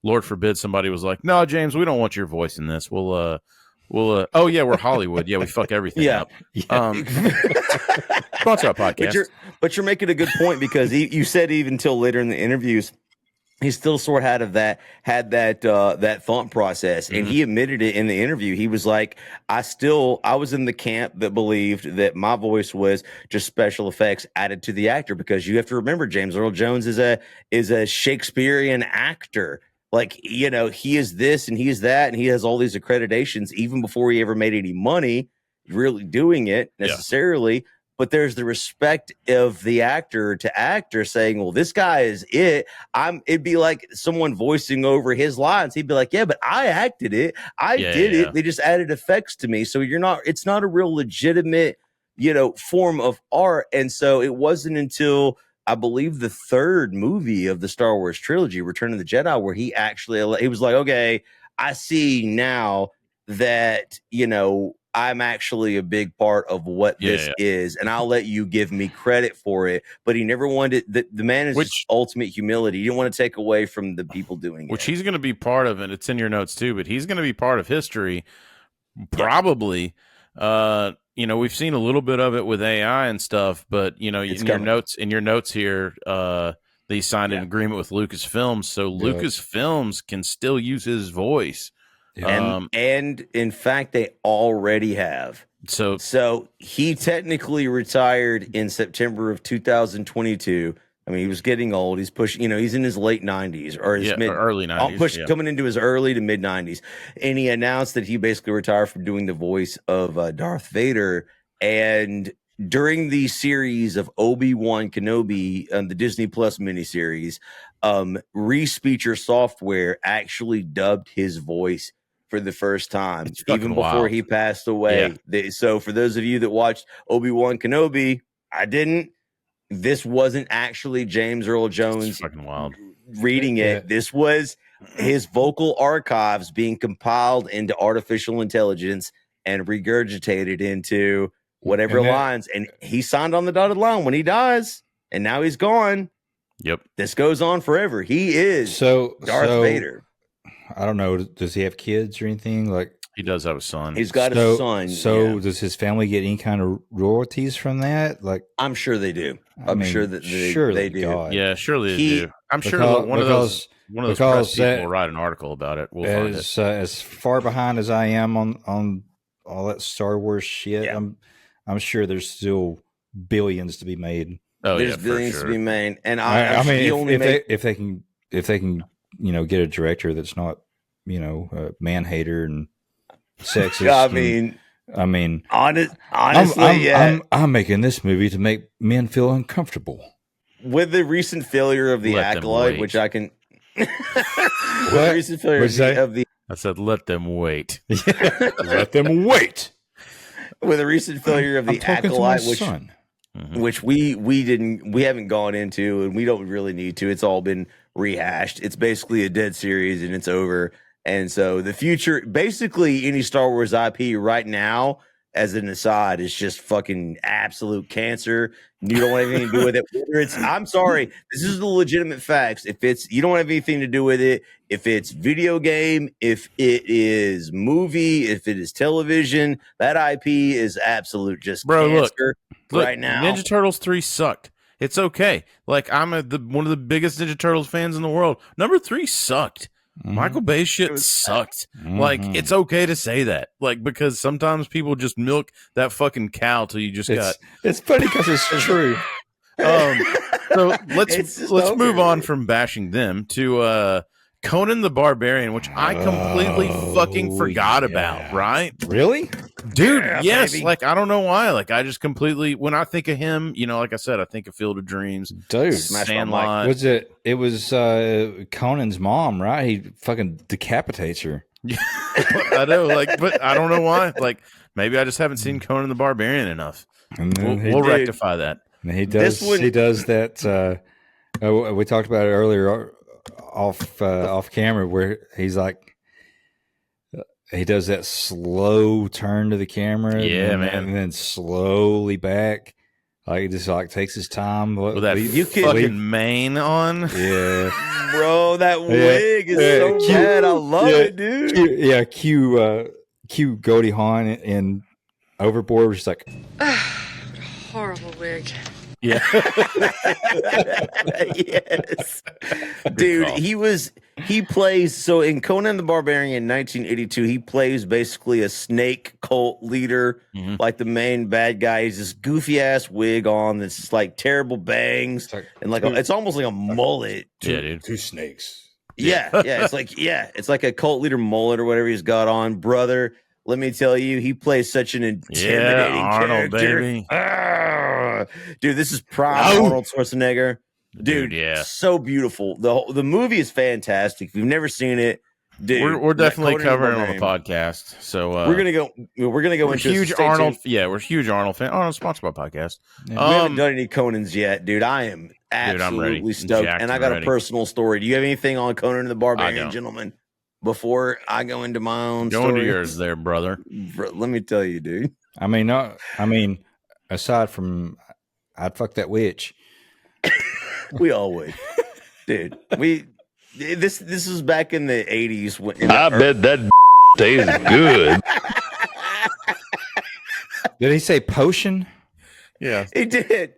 Lord forbid somebody was like, no, James, we don't want your voice in this. We're Hollywood. Yeah, we fuck everything up. Sponsor our podcast. But you're making a good point, because you said even until later in the interviews, he still sort of had that thought process, and he admitted it in the interview. He was like, I was in the camp that believed that my voice was just special effects added to the actor, because you have to remember, James Earl Jones is a Shakespearean actor. Like, he is this and he is that, and he has all these accreditations even before he ever made any money really doing it necessarily. Yeah. But there's the respect of the actor to actor saying, well, this guy is it. It'd be like someone voicing over his lines. He'd be like, yeah, but I acted it. I did it. They just added effects to me. So it's not a real legitimate, form of art. And so it wasn't until, I believe, the third movie of the Star Wars trilogy, Return of the Jedi, where he was like, okay, I see now that, I'm actually a big part of what this is, and I'll let you give me credit for it. But he never wanted the man is just ultimate humility. He didn't want to take away from the people doing it. Which he's going to be part of, and it's in your notes too, but he's going to be part of history. Probably. We've seen a little bit of it with AI and stuff, but in your notes here, they signed an agreement with Lucasfilms, so Lucasfilms can still use his voice. And in fact, they already have. So he technically retired in September of 2022. I mean, he was getting old. He's pushing, he's in his late 90s or his early 90s, coming into his early to mid 90s. And he announced that he basically retired from doing the voice of Darth Vader. And during the series of Obi-Wan Kenobi, the Disney Plus miniseries, Respeecher Software actually dubbed his voice for the first time, even before he passed away. So for those of you that watched Obi-Wan Kenobi, I didn't. This wasn't actually James Earl Jones. Fucking wild. reading it. This was his vocal archives being compiled into artificial intelligence and regurgitated into whatever lines. And he signed on the dotted line when he dies, and now he's gone. Yep. This goes on forever. He is Darth Vader. I don't know. Does he have kids or anything? Like, he does have a son. He's got a son. So does his family get any kind of royalties from that? Like, I'm sure they do. I'm sure that they do. God. Yeah, surely they do. I'm sure one of those press people will write an article about it. We'll find it. As far behind as I am on all that Star Wars shit, I'm sure there's still billions to be made. Oh, there's billions to be made, and I mean, if they can, get a director that's not, a man hater and sexist. Honestly, I'm making this movie to make men feel uncomfortable. With the recent failure of the Acolyte, which I can. What? Recent failure of the. I said, let them wait. Let them wait. With the recent failure of the Acolyte, which we haven't gone into, and we don't really need to. It's all been rehashed. It's basically a dead series, and it's over. And so the future, basically any Star Wars IP right now, as an aside, is just fucking absolute cancer. You don't want anything to do with it. Whether it's, I'm sorry, this is the legitimate facts. If it's, you don't have anything to do with it. If it's video game, if it is movie, if it is television, that IP is absolute just cancer right now. Ninja Turtles 3 sucked. It's okay. Like, I'm one of the biggest Ninja Turtles fans in the world. Number 3 sucked. Michael Bay's shit sucked. Like, it's okay to say that. Like, because sometimes people just milk that fucking cow till you just got. It's funny because it's true. So let's move on from bashing them to Conan the Barbarian, which I completely fucking forgot about. Right? Really, dude? Yes. Baby. Like, I don't know why. Like, I just completely, when I think of him, like I said, I think of Field of Dreams, dude. Sandlot. Was it? It was Conan's mom, right? He fucking decapitates her. I know. Like, but I don't know why. Like, maybe I just haven't seen Conan the Barbarian enough. We'll rectify that. And he does. He does that. We talked about it earlier. Off camera, where he's like, he does that slow turn to the camera, and then slowly back, like he just like takes his time with that fucking mane on. Yeah, bro, that wig is so bad. I love it, dude. Cue Goldie Hawn in Overboard was just like, horrible wig. Yeah. Yes. Dude, he plays, so in Conan the Barbarian in 1982, he plays basically a snake cult leader, like the main bad guy. He's this goofy ass wig on that's just like terrible bangs, and like it's almost like a mullet. Dude. Two snakes. Yeah. It's like a cult leader mullet or whatever he's got on, brother. Let me tell you, he plays such an intimidating Arnold, character. Baby. Dude, this is prime Arnold Schwarzenegger. Dude, yeah, so beautiful. The movie is fantastic. If you've never seen it, dude, we're definitely covering it on the podcast. So we're gonna go into huge Arnold. Yeah, we're huge Arnold fan. Arnold sponsored by podcast. Yeah. We haven't done any Conans yet, dude. I am absolutely stoked, and I got a personal story. Do you have anything on Conan the Barbarian, gentlemen? Before I go into my own story, into yours there, brother. Let me tell you, dude. I mean, aside from I'd fuck that witch. We all would, dude. This is back in the 80s. I bet that tastes good. Did he say potion? Yeah, he did,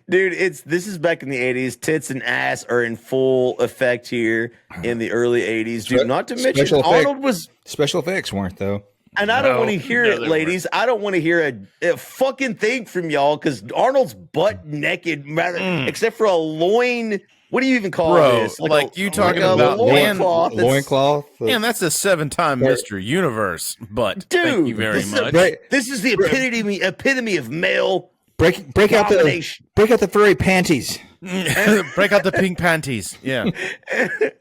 dude. This is back in the 80s. Tits and ass are in full effect here in the early 80s, dude. Not to mention Arnold was special effects weren't though. And I don't want to hear it, ladies. I don't want to hear a fucking thing from y'all because Arnold's butt naked, except for a loin. What do you even call this? Like you talking about loincloth? Loincloth. Man, that's a 7-time Mr. Universe. But dude, thank you very much. This is the epitome of male. Break out the furry panties. Break out the pink panties. Yeah.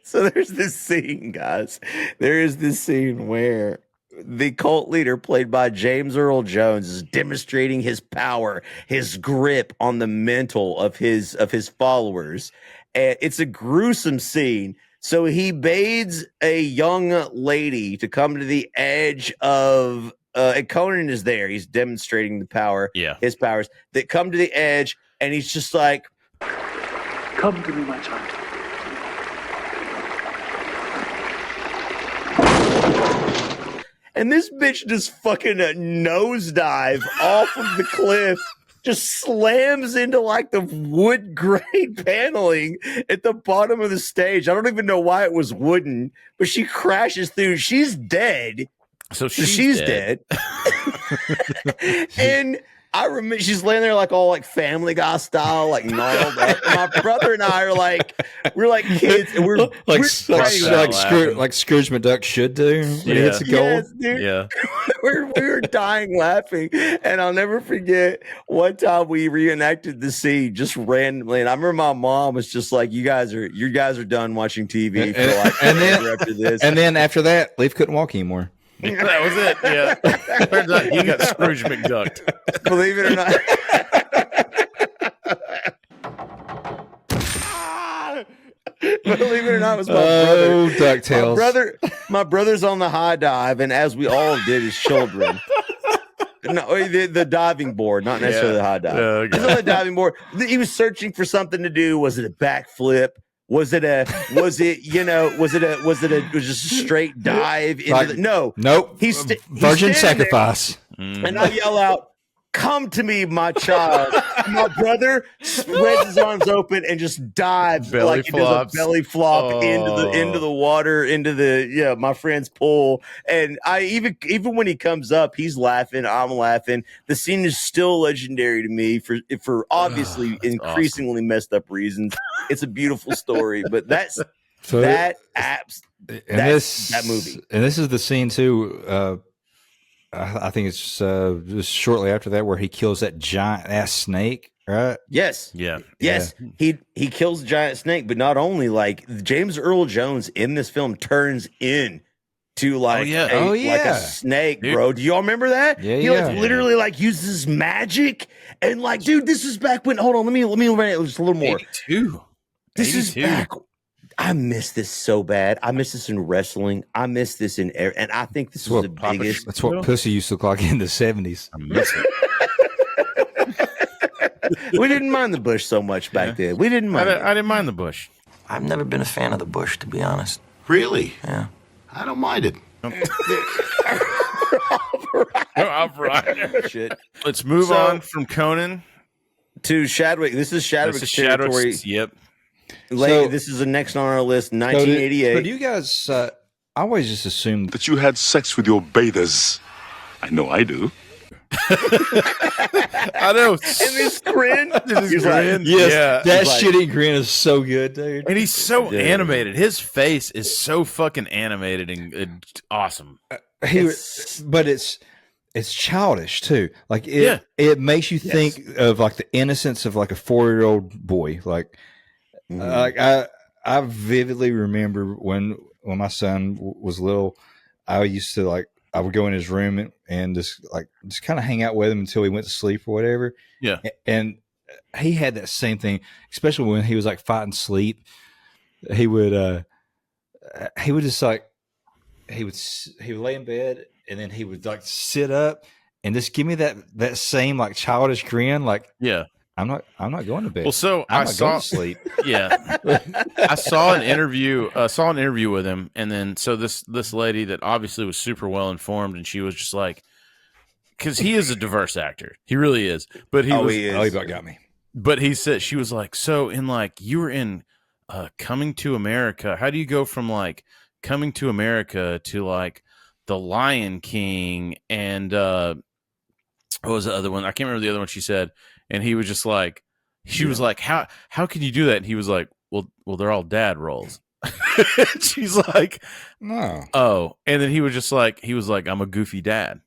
So there's this scene, guys. There is this scene where the cult leader, played by James Earl Jones, is demonstrating his power, his grip on the mental of his followers. and it's a gruesome scene. So he bathes a young lady to come to the edge of. And Conan is there. He's demonstrating the power, his powers that come to the edge, and he's just like, "Come to me, my child." And this bitch just fucking nosedive off of the cliff, just slams into like the wood grain paneling at the bottom of the stage. I don't even know why it was wooden, but she crashes through. She's dead. So she's dead. And I remember she's laying there like all like Family Guy style, like gnarled up. My brother and I are like, we're like kids, and we're like Scrooge McDuck should do when he hits a goal. Yes, dude. we were dying laughing, and I'll never forget one time we reenacted the scene just randomly. And I remember my mom was just like, "You guys are done watching TV for like after this." And then after that, Leaf couldn't walk anymore. That was it. Yeah, turns out you got Scrooge McDuck. Believe it or not. Believe it or not, it was my brother. DuckTales. My brother's on the high dive, and as we all did as children. No, the diving board, not necessarily the high dive. Okay. He's on the diving board. He was searching for something to do. Was it a backflip? Was it just a straight dive into nope. Virgin sacrifice. And I yell out, "Come to me, my child." My brother spreads his arms open and just dives like he does a belly flop into the water, into my friend's pool. And I even when he comes up, he's laughing, I'm laughing. The scene is still legendary to me for obviously increasingly messed up reasons. It's a beautiful story, but that movie. And this is the scene too. I think it's just shortly after that where he kills that giant ass snake, right? Yes. Yeah. Yes. Yeah. He kills the giant snake, but not only like James Earl Jones in this film turns in to like a snake, dude. Bro. Do y'all remember that? Yeah, he literally like uses magic and like, dude, this is back when. Hold on, let me run it just a little more. 82. This is back. I miss this so bad. I miss this in wrestling. I miss this in air, and I think this is the biggest. That's what pussy used to look like in the 70s. I miss it. We didn't mind the bush so much back then. We didn't mind. I didn't mind the bush. I've never been a fan of the bush, to be honest. Really? Yeah. I don't mind it. All right. Shit. Let's move on from Conan to Chadwick. This is Chadwick's territory. Yep. This is the next on our list, 1988. But you guys, I always just assumed that you had sex with your bathers. I know I do. I know. And this grin. He's grin. Yes, that shitty grin is so good, dude. And he's so animated. His face is so fucking animated and awesome. But it's childish too. Like it makes you think of like the innocence of like a 4-year-old boy. Like. Like I vividly remember when my son was little, I used to I would go in his room and just kind of hang out with him until he went to sleep or whatever. Yeah. And he had that same thing, especially when he was like fighting sleep. He would just he would lay in bed and then he would like sit up and just give me that same like childish grin. Like, yeah. I'm not going to bed. Well, so I'm I not saw going to sleep. Yeah, I saw an interview with him, and then so this lady that obviously was super well informed, and she was just like, because he is a diverse actor, he really is. But he about got me. But he said she was like, so in like you were in Coming to America. How do you go from like Coming to America to like The Lion King and what was the other one? I can't remember the other one she said. And he was just like, she was like, how can you do that? And he was like, well, they're all dad roles. She's like, no. Oh, and then he was like, I'm a goofy dad.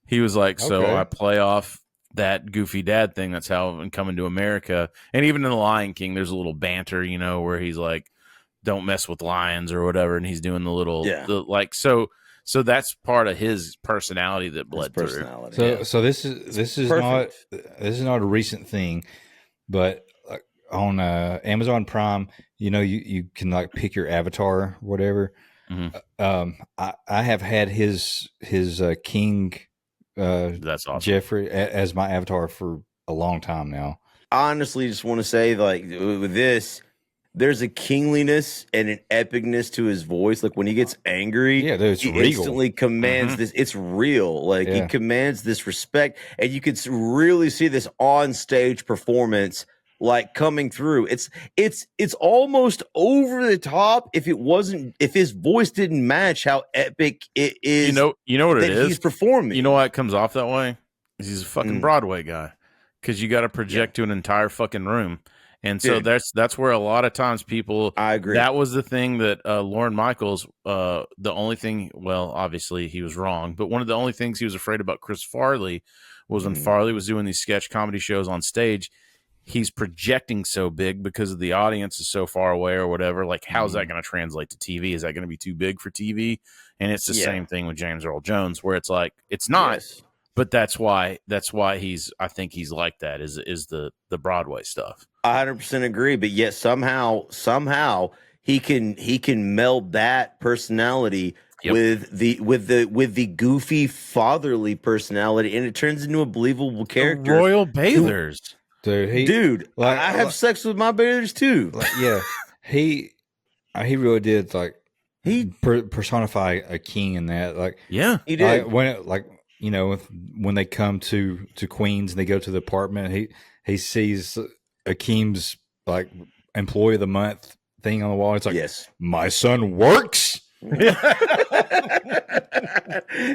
He was like, so I play off that goofy dad thing. That's how I'm Coming to America. And even in The Lion King, there's a little banter, where he's like, don't mess with lions or whatever. And he's doing the little, So that's part of his personality that bled through. So this is not a recent thing, but on Amazon Prime, you can like pick your avatar, or whatever. I have had his King, that's awesome, Jeffrey, as my avatar for a long time now. I honestly just want to say, like, with this, there's a kingliness and an epicness to his voice. Like when he gets angry, he instantly commands this. It's real. Like he commands this respect, and you could really see this on stage performance, like coming through. It's almost over the top if his voice didn't match how epic it is. You know what it is? He's performing. You know why it comes off that way? He's a fucking Broadway guy. Because you got to project to an entire fucking room. And so that's where a lot of times people. I agree. That was the thing that Lorne Michaels, the only thing, well, obviously he was wrong, but one of the only things he was afraid about Chris Farley was when Farley was doing these sketch comedy shows on stage, he's projecting so big because of the audience is so far away or whatever. Like, how's that going to translate to TV? Is that going to be too big for TV? And it's the same thing with James Earl Jones, where it's like, it's not. Yes. But that's why I think he's like that is the Broadway stuff. 100% agree, but yet somehow he can meld that personality with the goofy fatherly personality, and it turns into a believable character. Royal Bathers, dude. Like, I have sex with my bathers too. Like, yeah, he really did personify a king in that. Like, yeah, he did. When they come to Queens and they go to the apartment, he sees Akeem's like employee of the month thing on the wall. It's like, yes, my son works.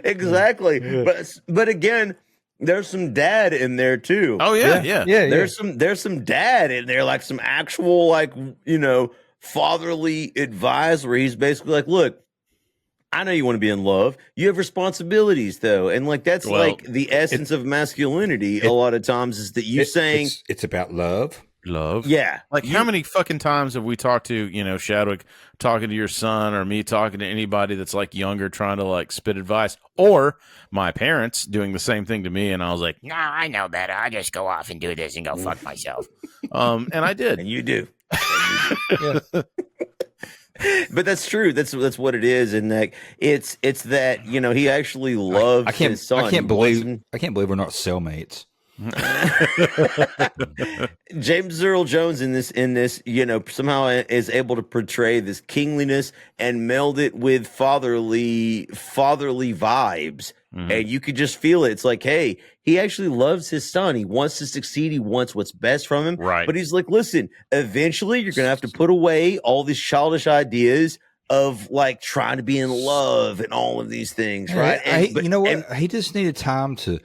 Exactly. But again, there's some dad in there too. Oh yeah. There's some dad in there, like some actual fatherly advice where he's basically like, look, I know you want to be in love. You have responsibilities, though, and like that's like the essence of masculinity. A lot of times is that saying it's about love. Yeah. Like how many fucking times have we talked to Shadwick talking to your son, or me talking to anybody that's like younger trying to like spit advice, or my parents doing the same thing to me, and I was like, no, I know better. I just go off and do this and go fuck myself. And I did, and you do. But that's true. That's what it is, and that it's that he actually loves his son. I can't believe we're not cellmates. James Earl Jones in this somehow is able to portray this kingliness and meld it with fatherly vibes, and you could just feel it. It's like, hey, he actually loves his son. He wants to succeed. He wants what's best from him. Right. But he's like, listen, eventually you're gonna have to put away all these childish ideas of like trying to be in love and all of these things, right? He just needed time to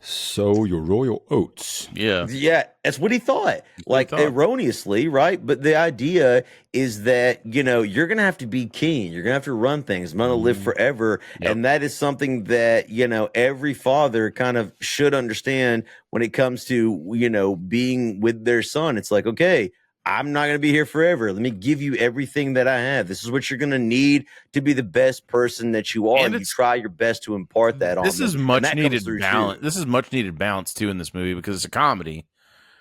sow your royal oats. Yeah, that's what he thought. Erroneously, right? But the idea is that you're gonna have to be king. You're gonna have to run things. I'm gonna live forever, and that is something that every father kind of should understand when it comes to being with their son. It's like, okay, I'm not going to be here forever. Let me give you everything that I have. This is what you're going to need to be the best person that you are. And you try your best to impart that on them. This is much needed balance. This is much needed balance too in this movie because it's a comedy.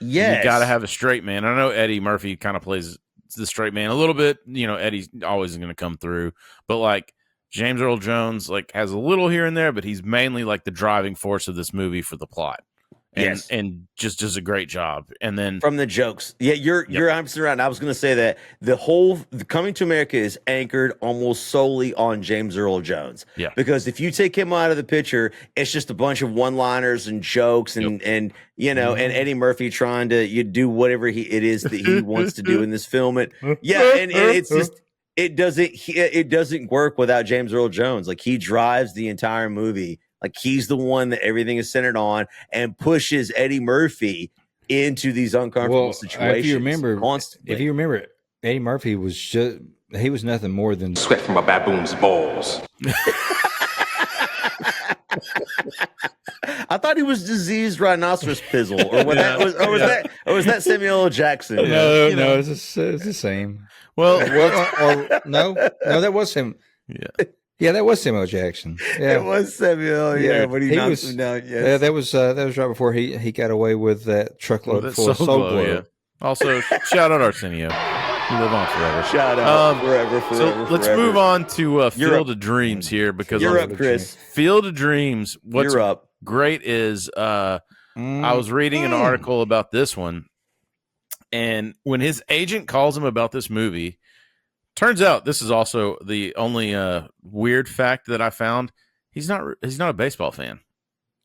Yeah, you got to have a straight man. I know Eddie Murphy kind of plays the straight man a little bit. Eddie's always going to come through, but like James Earl Jones has a little here and there, but he's mainly like the driving force of this movie for the plot. And just does a great job. And then from the jokes, you're 100% right. I was going to say that the Coming to America is anchored almost solely on James Earl Jones. Yeah, because if you take him out of the picture, it's just a bunch of one-liners and jokes, and and Eddie Murphy trying to do whatever it is that he wants to do in this film. And it's just it doesn't work without James Earl Jones. Like he drives the entire movie. Like he's the one that everything is centered on and pushes Eddie Murphy into these uncomfortable situations. If you remember, Eddie Murphy was nothing more than sweat from a baboon's balls. I thought he was diseased rhinoceros pizzle, or was that Samuel L. Jackson? No, it's the same. Well, no, that was him. Yeah, that was Samuel Jackson. Yeah. It was Samuel. Yeah, but he knocked him down. Yes. Yeah, that was right before he got away with that truckload full of Soul Glow. Also, shout out Arsenio. You live on forever. Shout out forever. So let's move on to Field of Dreams here, because you're up, Chris. Field of Dreams. What's you're up. Great is I was reading an article about this one, and when his agent calls him about this movie, turns out this is also the only weird fact that I found. He's not a baseball fan.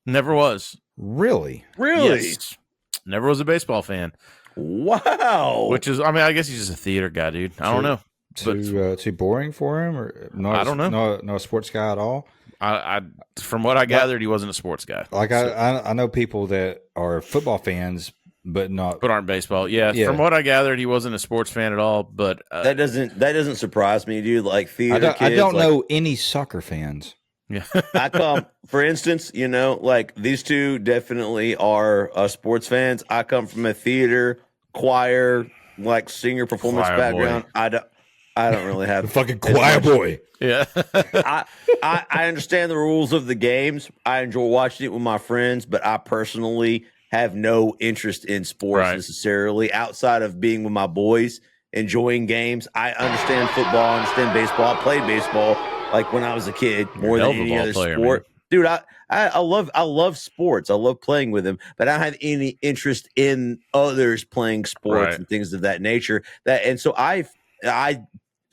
Never was. Really? Yes. Never was a baseball fan. Wow. Which is, I mean, I guess he's just a theater guy, dude. I don't know. Too boring for him, or not? I don't know. No, a sports guy at all. I from what I gathered, he wasn't a sports guy. Like I know people that are football fans, but aren't baseball. Yeah, from what I gathered, he wasn't a sports fan at all. But that doesn't surprise me, dude. Like theater I don't know any soccer fans. Yeah, I come, for instance, like these two definitely are sports fans. I come from a theater, choir, like singer performance background. Boy. I don't really have the fucking choir boy. Yeah, I understand the rules of the games. I enjoy watching it with my friends, but I personally have no interest in sports necessarily outside of being with my boys, enjoying games. I understand football, I understand baseball. I played baseball like when I was a kid more than any other sport. Man. Dude, I love sports. I love playing with them, but I don't have any interest in others playing sports and things of that nature. So I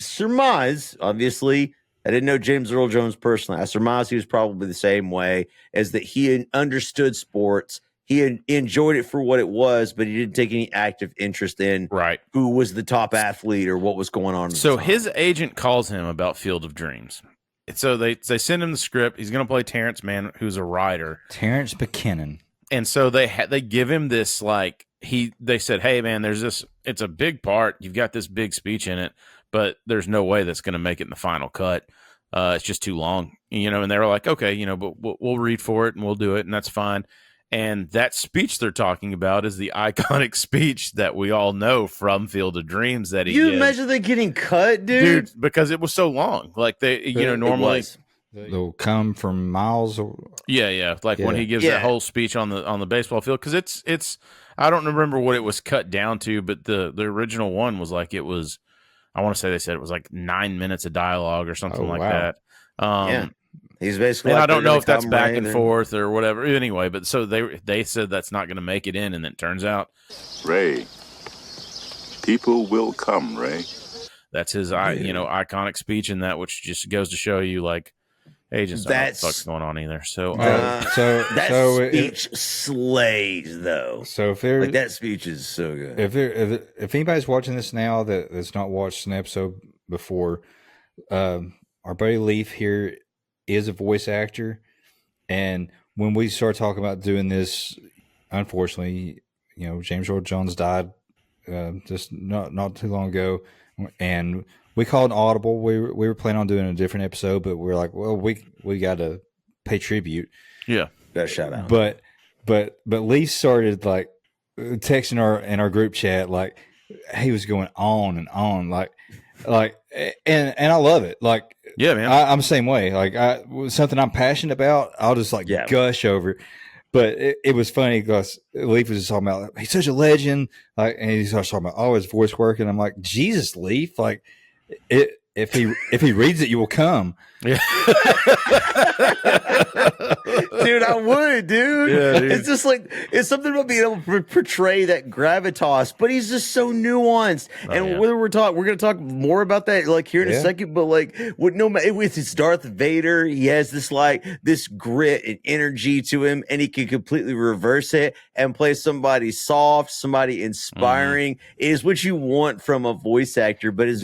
surmise, obviously, I didn't know James Earl Jones personally. I surmise he was probably the same way, as that he understood sports. He enjoyed it for what it was, but he didn't take any active interest in who was the top athlete or what was going on. So his agent calls him about Field of Dreams. So they send him the script. He's going to play Terrence Mann, who's a writer. Terrence McKinnon. And so they give him this, like, they said, hey, man, there's this, it's a big part. You've got this big speech in it, but there's no way that's going to make it in the final cut. It's just too long, and they were like, okay, but we'll read for it and we'll do it. And that's fine. And that speech they're talking about is the iconic speech that we all know from Field of Dreams that he gives. Imagine they getting cut, dude? Because it was so long. Like they, normally they'll come from miles. Yeah. Like when he gives that whole speech on the baseball field, because it's I don't remember what it was cut down to, but the original one was like, it was, I want to say they said it was like 9 minutes of dialogue or something like that. He's basically. And I don't know if that's back and forth or whatever. Anyway, but so they said that's not going to make it in, and then it turns out, Ray, people will come, Ray. That's his, iconic speech in that, which just goes to show you, like, agents don't know what the fuck's going on either. So, that speech slays, though. So if they're that speech is so good. If anybody's watching this now that's not watched an episode before, our buddy Leaf here is a voice actor, and when we started talking about doing this, unfortunately, James Earl Jones died just not too long ago, and we called an audible. We were planning on doing a different episode, but we were like, well, we got to pay tribute. Yeah, that shout out. But Lee started like texting our group chat, like he was going on and on, like, and I love it. Like, yeah, man, I'm the same way. Like, something I'm passionate about, I'll just like gush over it. But it was funny because Leaf was just talking about, he's such a legend, like, and he starts talking about his voice work, and I'm like, Jesus, Leaf, like, if he reads it, you will come. Yeah. Dude, I would, dude. Yeah, dude. It's just like, it's something about being able to portray that gravitas, but he's just so nuanced. Whether we're going to talk more about that like here in a second, but like with his Darth Vader, he has this grit and energy to him, and he can completely reverse it and play somebody soft, somebody inspiring. It is what you want from a voice actor, but his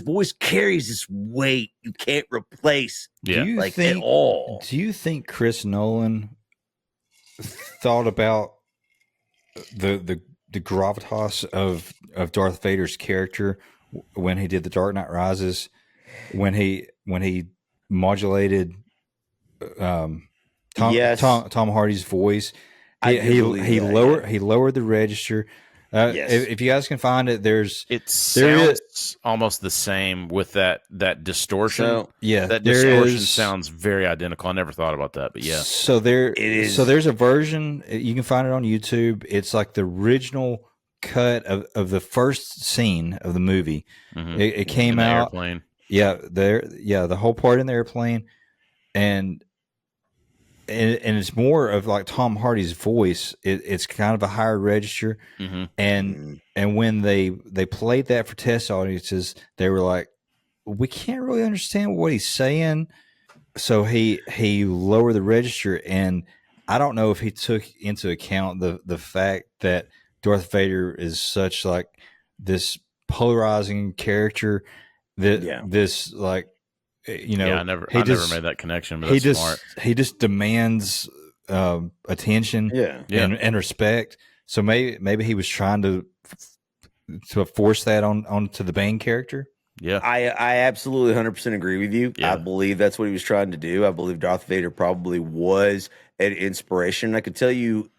voice carries this weight you can't replace. Yeah, at all. Do you think Chris Nolan thought about the gravitas of Darth Vader's character when he did The Dark Knight Rises, when he modulated Tom Hardy's voice? He lowered the register. If you guys can find it, it sounds almost the same with that distortion. That distortion sounds very identical. I never thought about that, but So there it is. So there's a version, you can find it on YouTube. It's like the original cut of the first scene of the movie. Mm-hmm. It came out. Airplane. Yeah, the whole part in the airplane, and it's more of like Tom Hardy's voice. It's kind of a higher register, and when they played that for test audiences, they were like, we can't really understand what he's saying, so he lowered the register. And I don't know if he took into account the fact that Darth Vader is such like this polarizing character that this like. I never made that connection. But that's smart. He just demands attention, and respect. So maybe he was trying to force that onto the Bane character. Yeah, I absolutely 100% agree with you. Yeah. I believe that's what he was trying to do. I believe Darth Vader probably was an inspiration. I could tell you,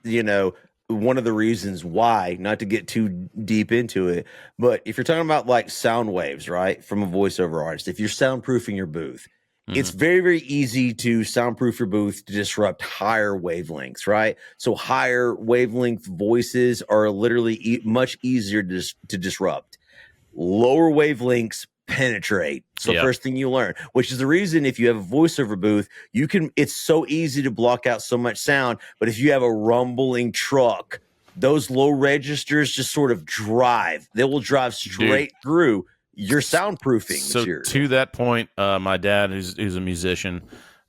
one of the reasons why, not to get too deep into it, but if you're talking about like sound waves, right, from a voiceover artist, if you're soundproofing your booth, it's very, very easy to soundproof your booth to disrupt higher wavelengths, right? So higher wavelength voices are literally much easier to disrupt. Lower wavelengths penetrate. So first thing you learn, which is the reason if you have a voiceover booth, it's so easy to block out so much sound. But if you have a rumbling truck, those low registers just sort of they will drive straight through your soundproofing material. To that point, my dad, who's a musician,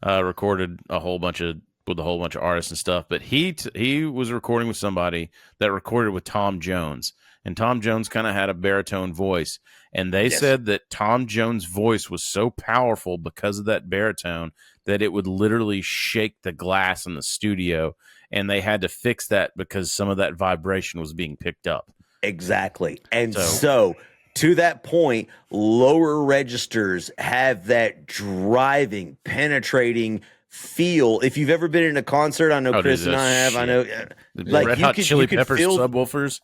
recorded with a whole bunch of artists and stuff. But he was recording with somebody that recorded with Tom Jones. And Tom Jones kind of had a baritone voice. And they said that Tom Jones' voice was so powerful because of that baritone that it would literally shake the glass in the studio. And they had to fix that because some of that vibration was being picked up. Exactly. And so to that point, lower registers have that driving, penetrating feel. If you've ever been in a concert, I know Chris and I have. I know, like Red Hot Chili Peppers subwoofers.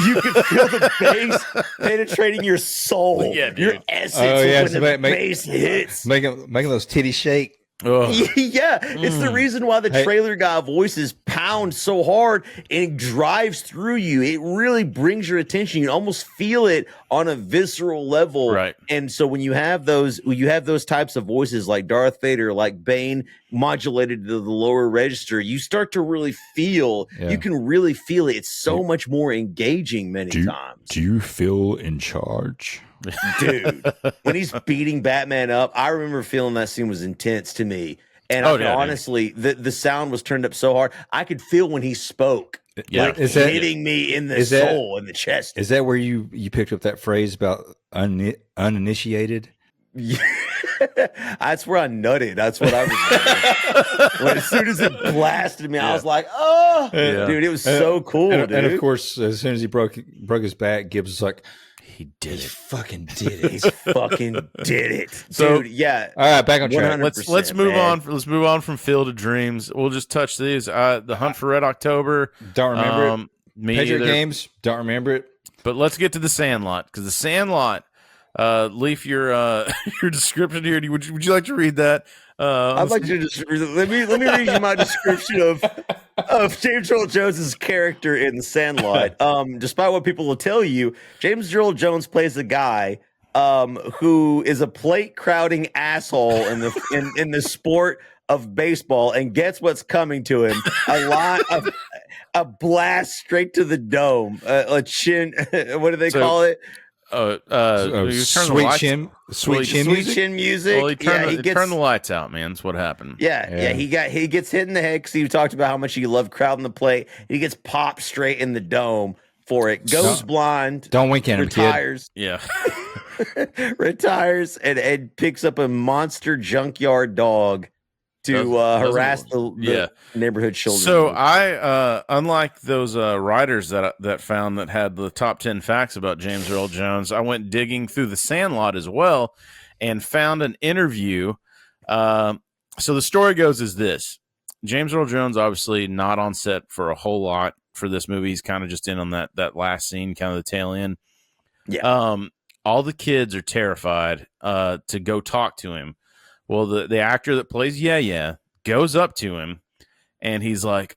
You can feel the bass penetrating your soul, your essence when the bass hits, making those titties shake. Yeah, it's the reason why the trailer guy voices pound so hard and it drives through you. It really brings your attention. You almost feel it on a visceral level. Right. And so when you have those types of voices like Darth Vader, like Bane, modulated to the lower register, you start to really feel. You can really feel it. It's so much more engaging many times. Do you feel in charge? Dude, when he's beating Batman up, I remember feeling that scene was intense to me. And honestly, the sound was turned up so hard, I could feel when he spoke, hitting me in the soul, in the chest. Is that where you picked up that phrase about uninitiated? Yeah. That's where I nutted. That's what I was as soon as it blasted me, I was like, oh, dude, it was so cool, dude. And of course, as soon as he broke his back, Gibbs was like, he fucking did it. He fucking did it. So, dude, yeah. All right, back on track. Let's move on. Let's move on from Field of Dreams. We'll just touch these. The Hunt for Red October. Don't remember it. Me Patriot either. Games. Don't remember it. But let's get to the Sandlot, because the Sandlot, Leaf, your description here. Would you like to read that? I'd like to let me read you my description of James Earl Jones's character in The Sandlot. Despite what people will tell you, James Earl Jones plays a guy who is a plate crowding asshole in the sport of baseball and gets what's coming to him. A blast straight to the dome, a chin. What do they call it? Sweet chin music. Well, he turned the lights out, man. That's what happened. Yeah. He gets hit in the head because he talked about how much he loved crowding the plate. He gets popped straight in the dome for it. Goes blind. Don't wink at him, retires. Kid. Yeah. Retires and picks up a monster junkyard dog to harass the neighborhood children. So I, unlike those writers that found that had the top 10 facts about James Earl Jones, I went digging through the Sandlot as well and found an interview. So the story goes is this: James Earl Jones obviously not on set for a whole lot for this movie. He's kind of just in on that last scene, kind of the tail end. Yeah. All the kids are terrified to go talk to him. Well, the actor that plays goes up to him, and he's like,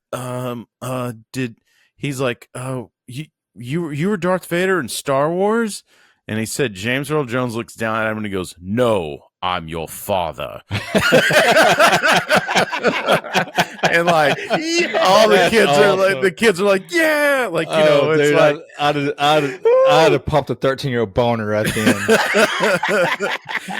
you were Darth Vader in Star Wars? And he said, James Earl Jones looks down at him and he goes, no, I'm your father. And like all the kids are like, yeah, like, you know, it's dude, like I'd have popped a 13-year-old boner right then.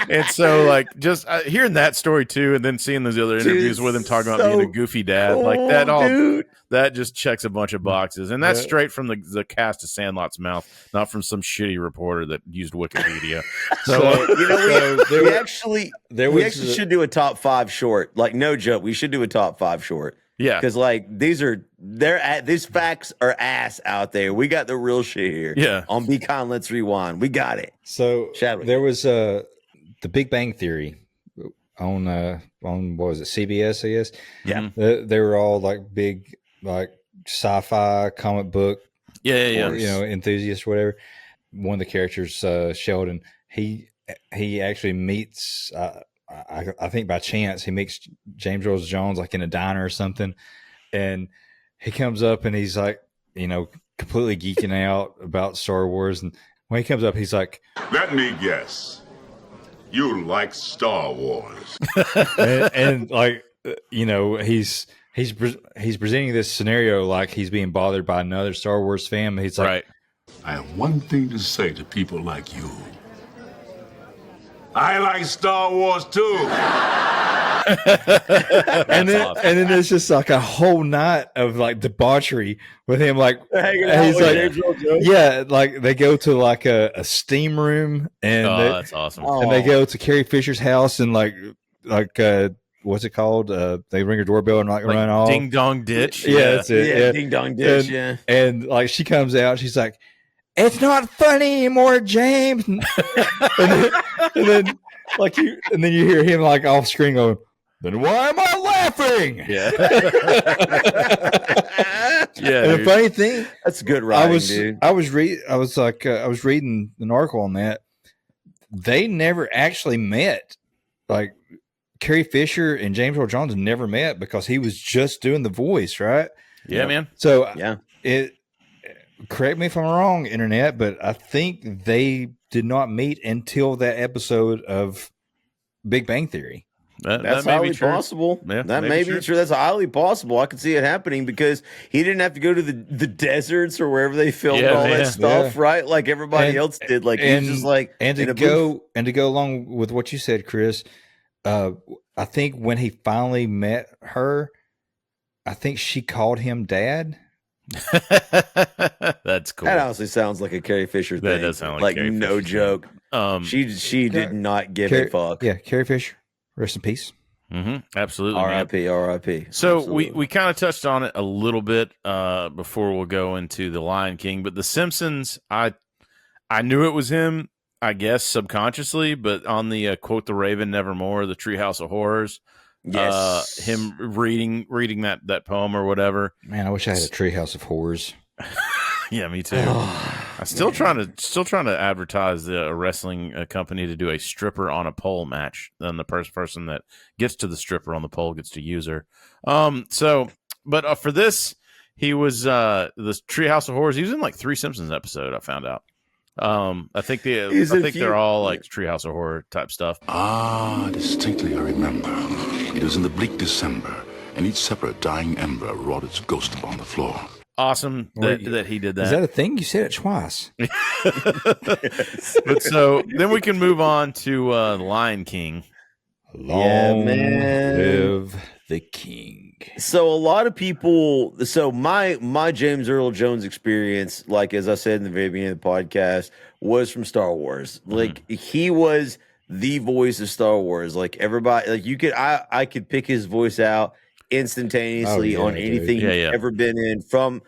And so like just hearing that story too, and then seeing those other interviews with him talking about being a goofy dad, cool, like that all dude. that just checks a bunch of boxes, and that's straight from the cast of Sandlot's mouth, not from some shitty reporter that used Wikipedia. So you know, we actually should do a top 5 short. Like, no joke, we should do a top 5 short. Yeah, because like these facts are ass out there. We got the real shit here. Yeah, on Be Kind, Let's Rewind. We got it. So there was the Big Bang Theory on what was it, CBS? I guess. Yeah, they were all like big like sci-fi comic book. Yeah. You know, enthusiasts, or whatever. One of the characters, Sheldon, he actually meets. I think by chance he meets James Earl Jones like in a diner or something, and he comes up and he's like, you know, completely geeking out about Star Wars. And when he comes up, he's like, Let me guess. You like Star Wars. and like, you know, he's presenting this scenario like he's being bothered by another Star Wars fan. He's like, right. I have one thing to say to people like you. I like Star Wars too. and then there's just like a whole night of like debauchery with him, like he's like, yeah, like they go to like a steam room, and that's awesome. And they go to Carrie Fisher's house, and like what's it called? They ring her doorbell and like run off. Ding dong ditch. Yeah, that's it. Yeah, ding dong ditch. And like she comes out, she's like, "It's not funny anymore, James." and then you hear him like off screen going, "Then why am I laughing?" Yeah. Yeah. And the funny thing, that's good writing, dude. I was reading an article on that. They never actually met. Like Carrie Fisher and James Earl Jones never met because he was just doing the voice, right? Yeah, man. So correct me if I'm wrong, internet, but I think they did not meet until that episode of Big Bang Theory. That's highly possible. Yeah, that may be true. That's highly possible. I could see it happening because he didn't have to go to the deserts or wherever they filmed all that stuff, right? Like everybody else did. Like he's just like to go along with what you said, Chris. I think when he finally met her, I think she called him dad. That's cool. That honestly sounds like a Carrie Fisher thing. That does sound like Carrie no Fisher joke. Thing. She did not give a fuck. Yeah, Carrie Fisher, rest in peace. Absolutely. R.I.P. So absolutely. we kind of touched on it a little bit before we'll go into the Lion King, but the Simpsons, I knew it was him, I guess subconsciously, but on the quote the Raven Nevermore, the Treehouse of Horrors. Yes, him reading that poem or whatever. Man, I wish I had a Treehouse of Horrors. Yeah, me too. I'm still trying to advertise a wrestling company to do a stripper on a pole match. Then the person that gets to the stripper on the pole gets to use her. But for this, he was the Treehouse of Horrors. He was in like 3 Simpsons episode. I found out. I think they're all like Treehouse of Horror type stuff. Distinctly I remember. It was in the bleak December, and each separate dying ember wrought its ghost upon the floor. Awesome that he did that. Is that a thing? You said it twice. But so then we can move on to The Lion King. Long live the king. So a lot of people, my James Earl Jones experience, like as I said in the very beginning of the podcast, was from Star Wars. Like he was the voice of Star Wars. Like everybody, like I could pick his voice out instantaneously on anything he's ever been in from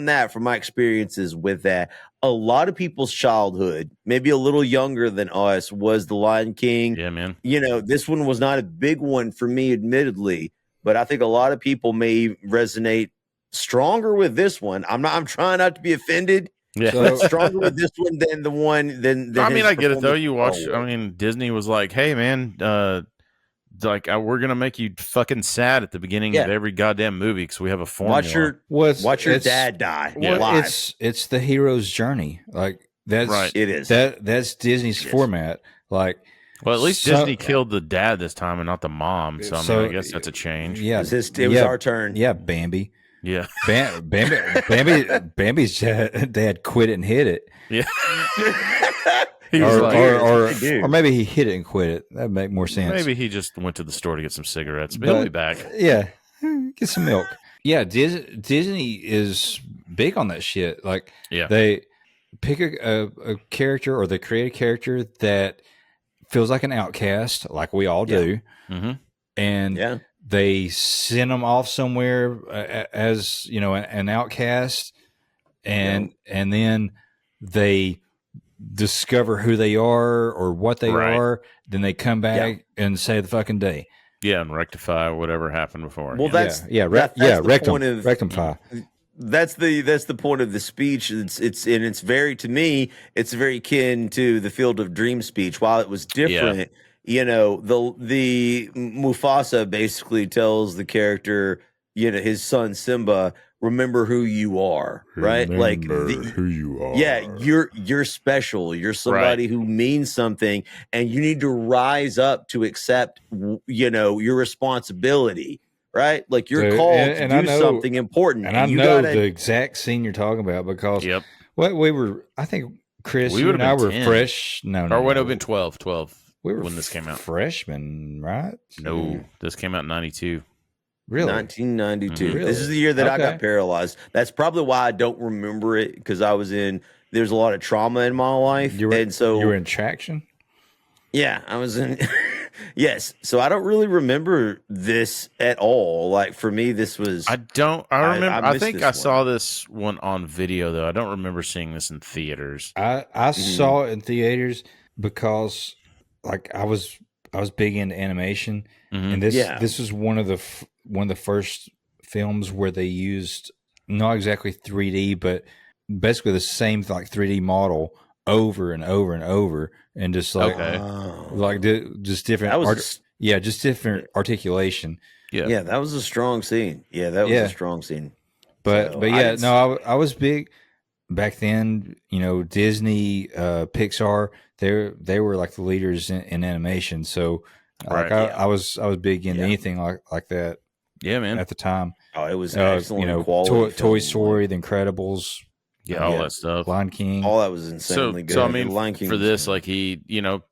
my experiences with that. A lot of people's childhood, maybe a little younger than us, was The Lion King. Yeah, man. You know, this one was not a big one for me, admittedly, but I think a lot of people may resonate stronger with this one. I'm trying not to be offended. Yeah, but stronger with this one than I mean, I get it though. You watch. I mean, Disney was like, "Hey, man, like we're gonna make you fucking sad at the beginning of every goddamn movie because we have a formula. Watch your dad die. Live. It's the hero's journey. Like that's right. It is. That's Disney's format. Like, well, at least Disney killed the dad this time and not the mom. So, I mean, I guess that's a change. Yeah, it was our turn. Yeah, Bambi. Yeah, Bambi's dad quit it and hit it. Yeah. Or maybe he hit it and quit it. That'd make more sense. Maybe he just went to the store to get some cigarettes, but he'll be back. Yeah, get some milk. Yeah, Disney is big on that shit. Like, they pick a character or they create a character that feels like an outcast, like we all do, and they send them off somewhere as an outcast, and then they discover who they are or what they are, then they come back and save the fucking day. Yeah, and rectify whatever happened before. Well, rectify. That's the point of the speech. It's very, to me, it's very kin to the Field of Dreams speech. While it was different, the Mufasa basically tells the character, his son Simba, remember who you are, right? Who you are. Yeah, you're special. You're somebody who means something, and you need to rise up to accept, your responsibility, right? Like you're called to do something important. And I know the exact scene you're talking about because I think Chris, you and I were 10. Fresh. Or would it have been 12 we were when this came out. Freshmen, right? No, this came out in 92. Really? 1992. Really? This is the year that I got paralyzed. That's probably why I don't remember it, because there's a lot of trauma in my life. You were in Traction? Yeah, I was in. Yes. So I don't really remember this at all. Like, for me, this was. I remember. I think I saw this one on video, though. I don't remember seeing this in theaters. I saw it in theaters because, like, I was big into animation, and this was one of the first films where they used not exactly 3D, but basically the same like 3D model over and over and over, and just like just different just different articulation. Yeah, that was a strong scene. Yeah, that was a strong scene. But I was big back then. Disney, Pixar, they were like the leaders in animation. So I was big into anything like that. Yeah, man. At the time, it was excellent quality. Toy Story, The Incredibles. Yeah, all that stuff. Lion King. All that was insanely good. So I mean, Lion King for this, like he,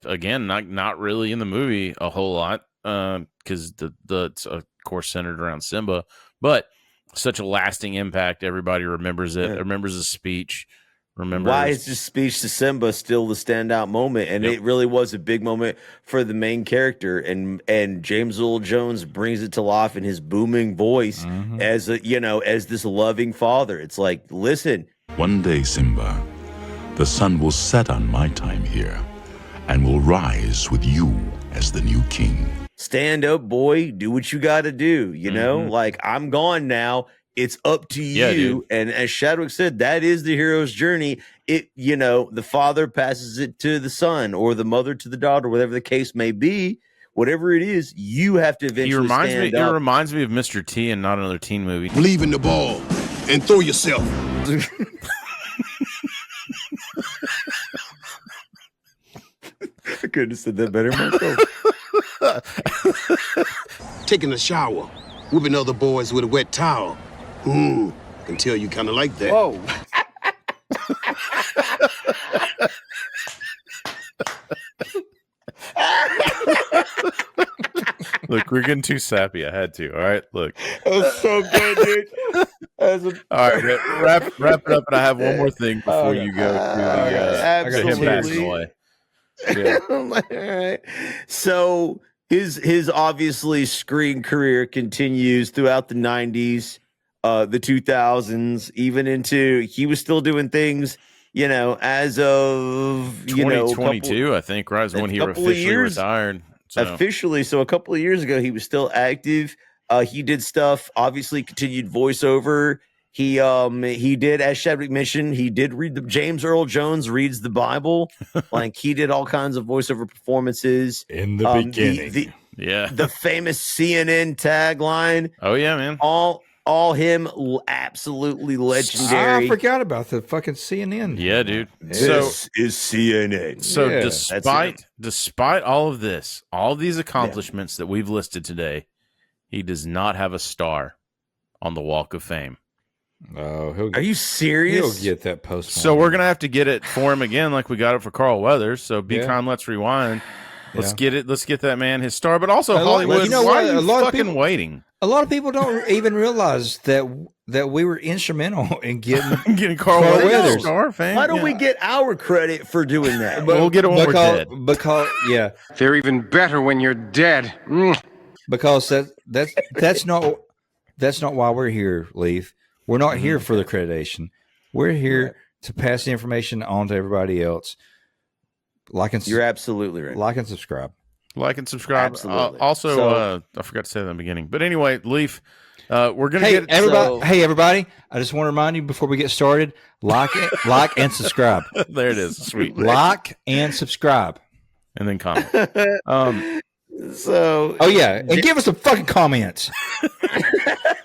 again, not really in the movie a whole lot, because it's of course centered around Simba, but such a lasting impact. Everybody remembers it. Remembers his speech. Why is his speech to Simba still the standout moment? And it really was a big moment for the main character. And James Earl Jones brings it to life in his booming voice as this loving father. It's like, listen. One day, Simba, the sun will set on my time here and will rise with you as the new king. Stand up, boy. Do what you got to do. Like, I'm gone now. It's up to you. And as Shadwick said, that is the hero's journey. The father passes it to the son, or the mother to the daughter, whatever the case may be. Whatever it is, you have to eventually stand up. It reminds me of Mr. T and not another teen movie. Believe in the ball and throw yourself. I couldn't have said that better myself. Taking a shower, whipping other boys with a wet towel. Can tell you kind of like that. Whoa. Look, we're getting too sappy. I had to. All right, look. That was so good, dude. All right, wrap it up. And I have one more thing before you go to him passing away. Yeah. All right. So his obviously screen career continues throughout the 90s, the 2000s, even into, he was still doing things, as of 2022, I think, right, is when he officially retired. So. Officially, so a couple of years ago, he was still active. He did stuff, obviously continued voiceover. He did, as Shadwick mentioned, he did read James Earl Jones reads the Bible. Like, he did all kinds of voiceover performances. In the beginning. Yeah. The famous CNN tagline. Oh yeah, man. All him, absolutely legendary. I forgot about the fucking CNN. Yeah, dude. This is CNN. So despite all of this, all of these accomplishments that we've listed today, he does not have a star on the Walk of Fame. Oh, are you serious? He'll get that post. So we're gonna have to get it for him again, like we got it for Carl Weathers. So be kind, let's rewind. Let's get it. Let's get that man his star. But also Hollywood. Why are you fucking waiting? A lot of people don't even realize that we were instrumental in getting Carl Weathers star fame. Why don't we get our credit for doing that? We'll get it when we're dead. Because they're even better when you're dead. Because that's not why we're here, Leaf. We're not here for the accreditation. We're here to pass the information on to everybody else. You're absolutely right. Like and subscribe. Like and subscribe. Absolutely. Also, I forgot to say that in the beginning. But anyway, Leaf, we're gonna get everybody. Hey, everybody! I just want to remind you before we get started: like and subscribe. There it is. Sweet. Like and subscribe, and then comment. And give us some fucking comments.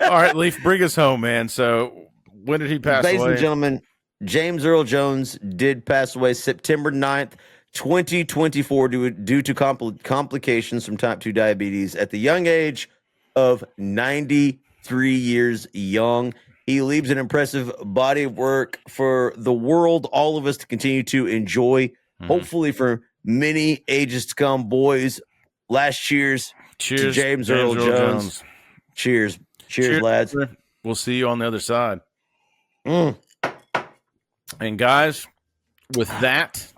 All right, Leaf, bring us home, man. So when did he pass away? Ladies and gentlemen, James Earl Jones did pass away September 9th, 2024 due to complications from type 2 diabetes at the young age of 93 years young. He leaves an impressive body of work for the world, all of us to continue to enjoy, hopefully for many ages to come. Boys, last cheers to James Earl Jones. Cheers, lads. We'll see you on the other side. And guys, with that,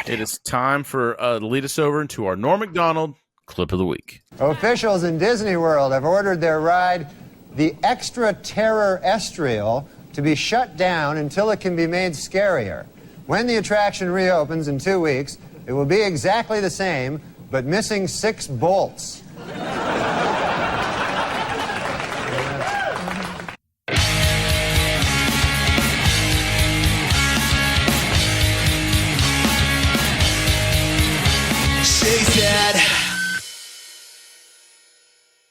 it is time for to lead us over into our Norm Macdonald clip of the week. Officials in Disney World have ordered their ride, the Extra Terror Estriel, to be shut down until it can be made scarier. When the attraction reopens in 2 weeks, it will be exactly the same, but missing 6 bolts.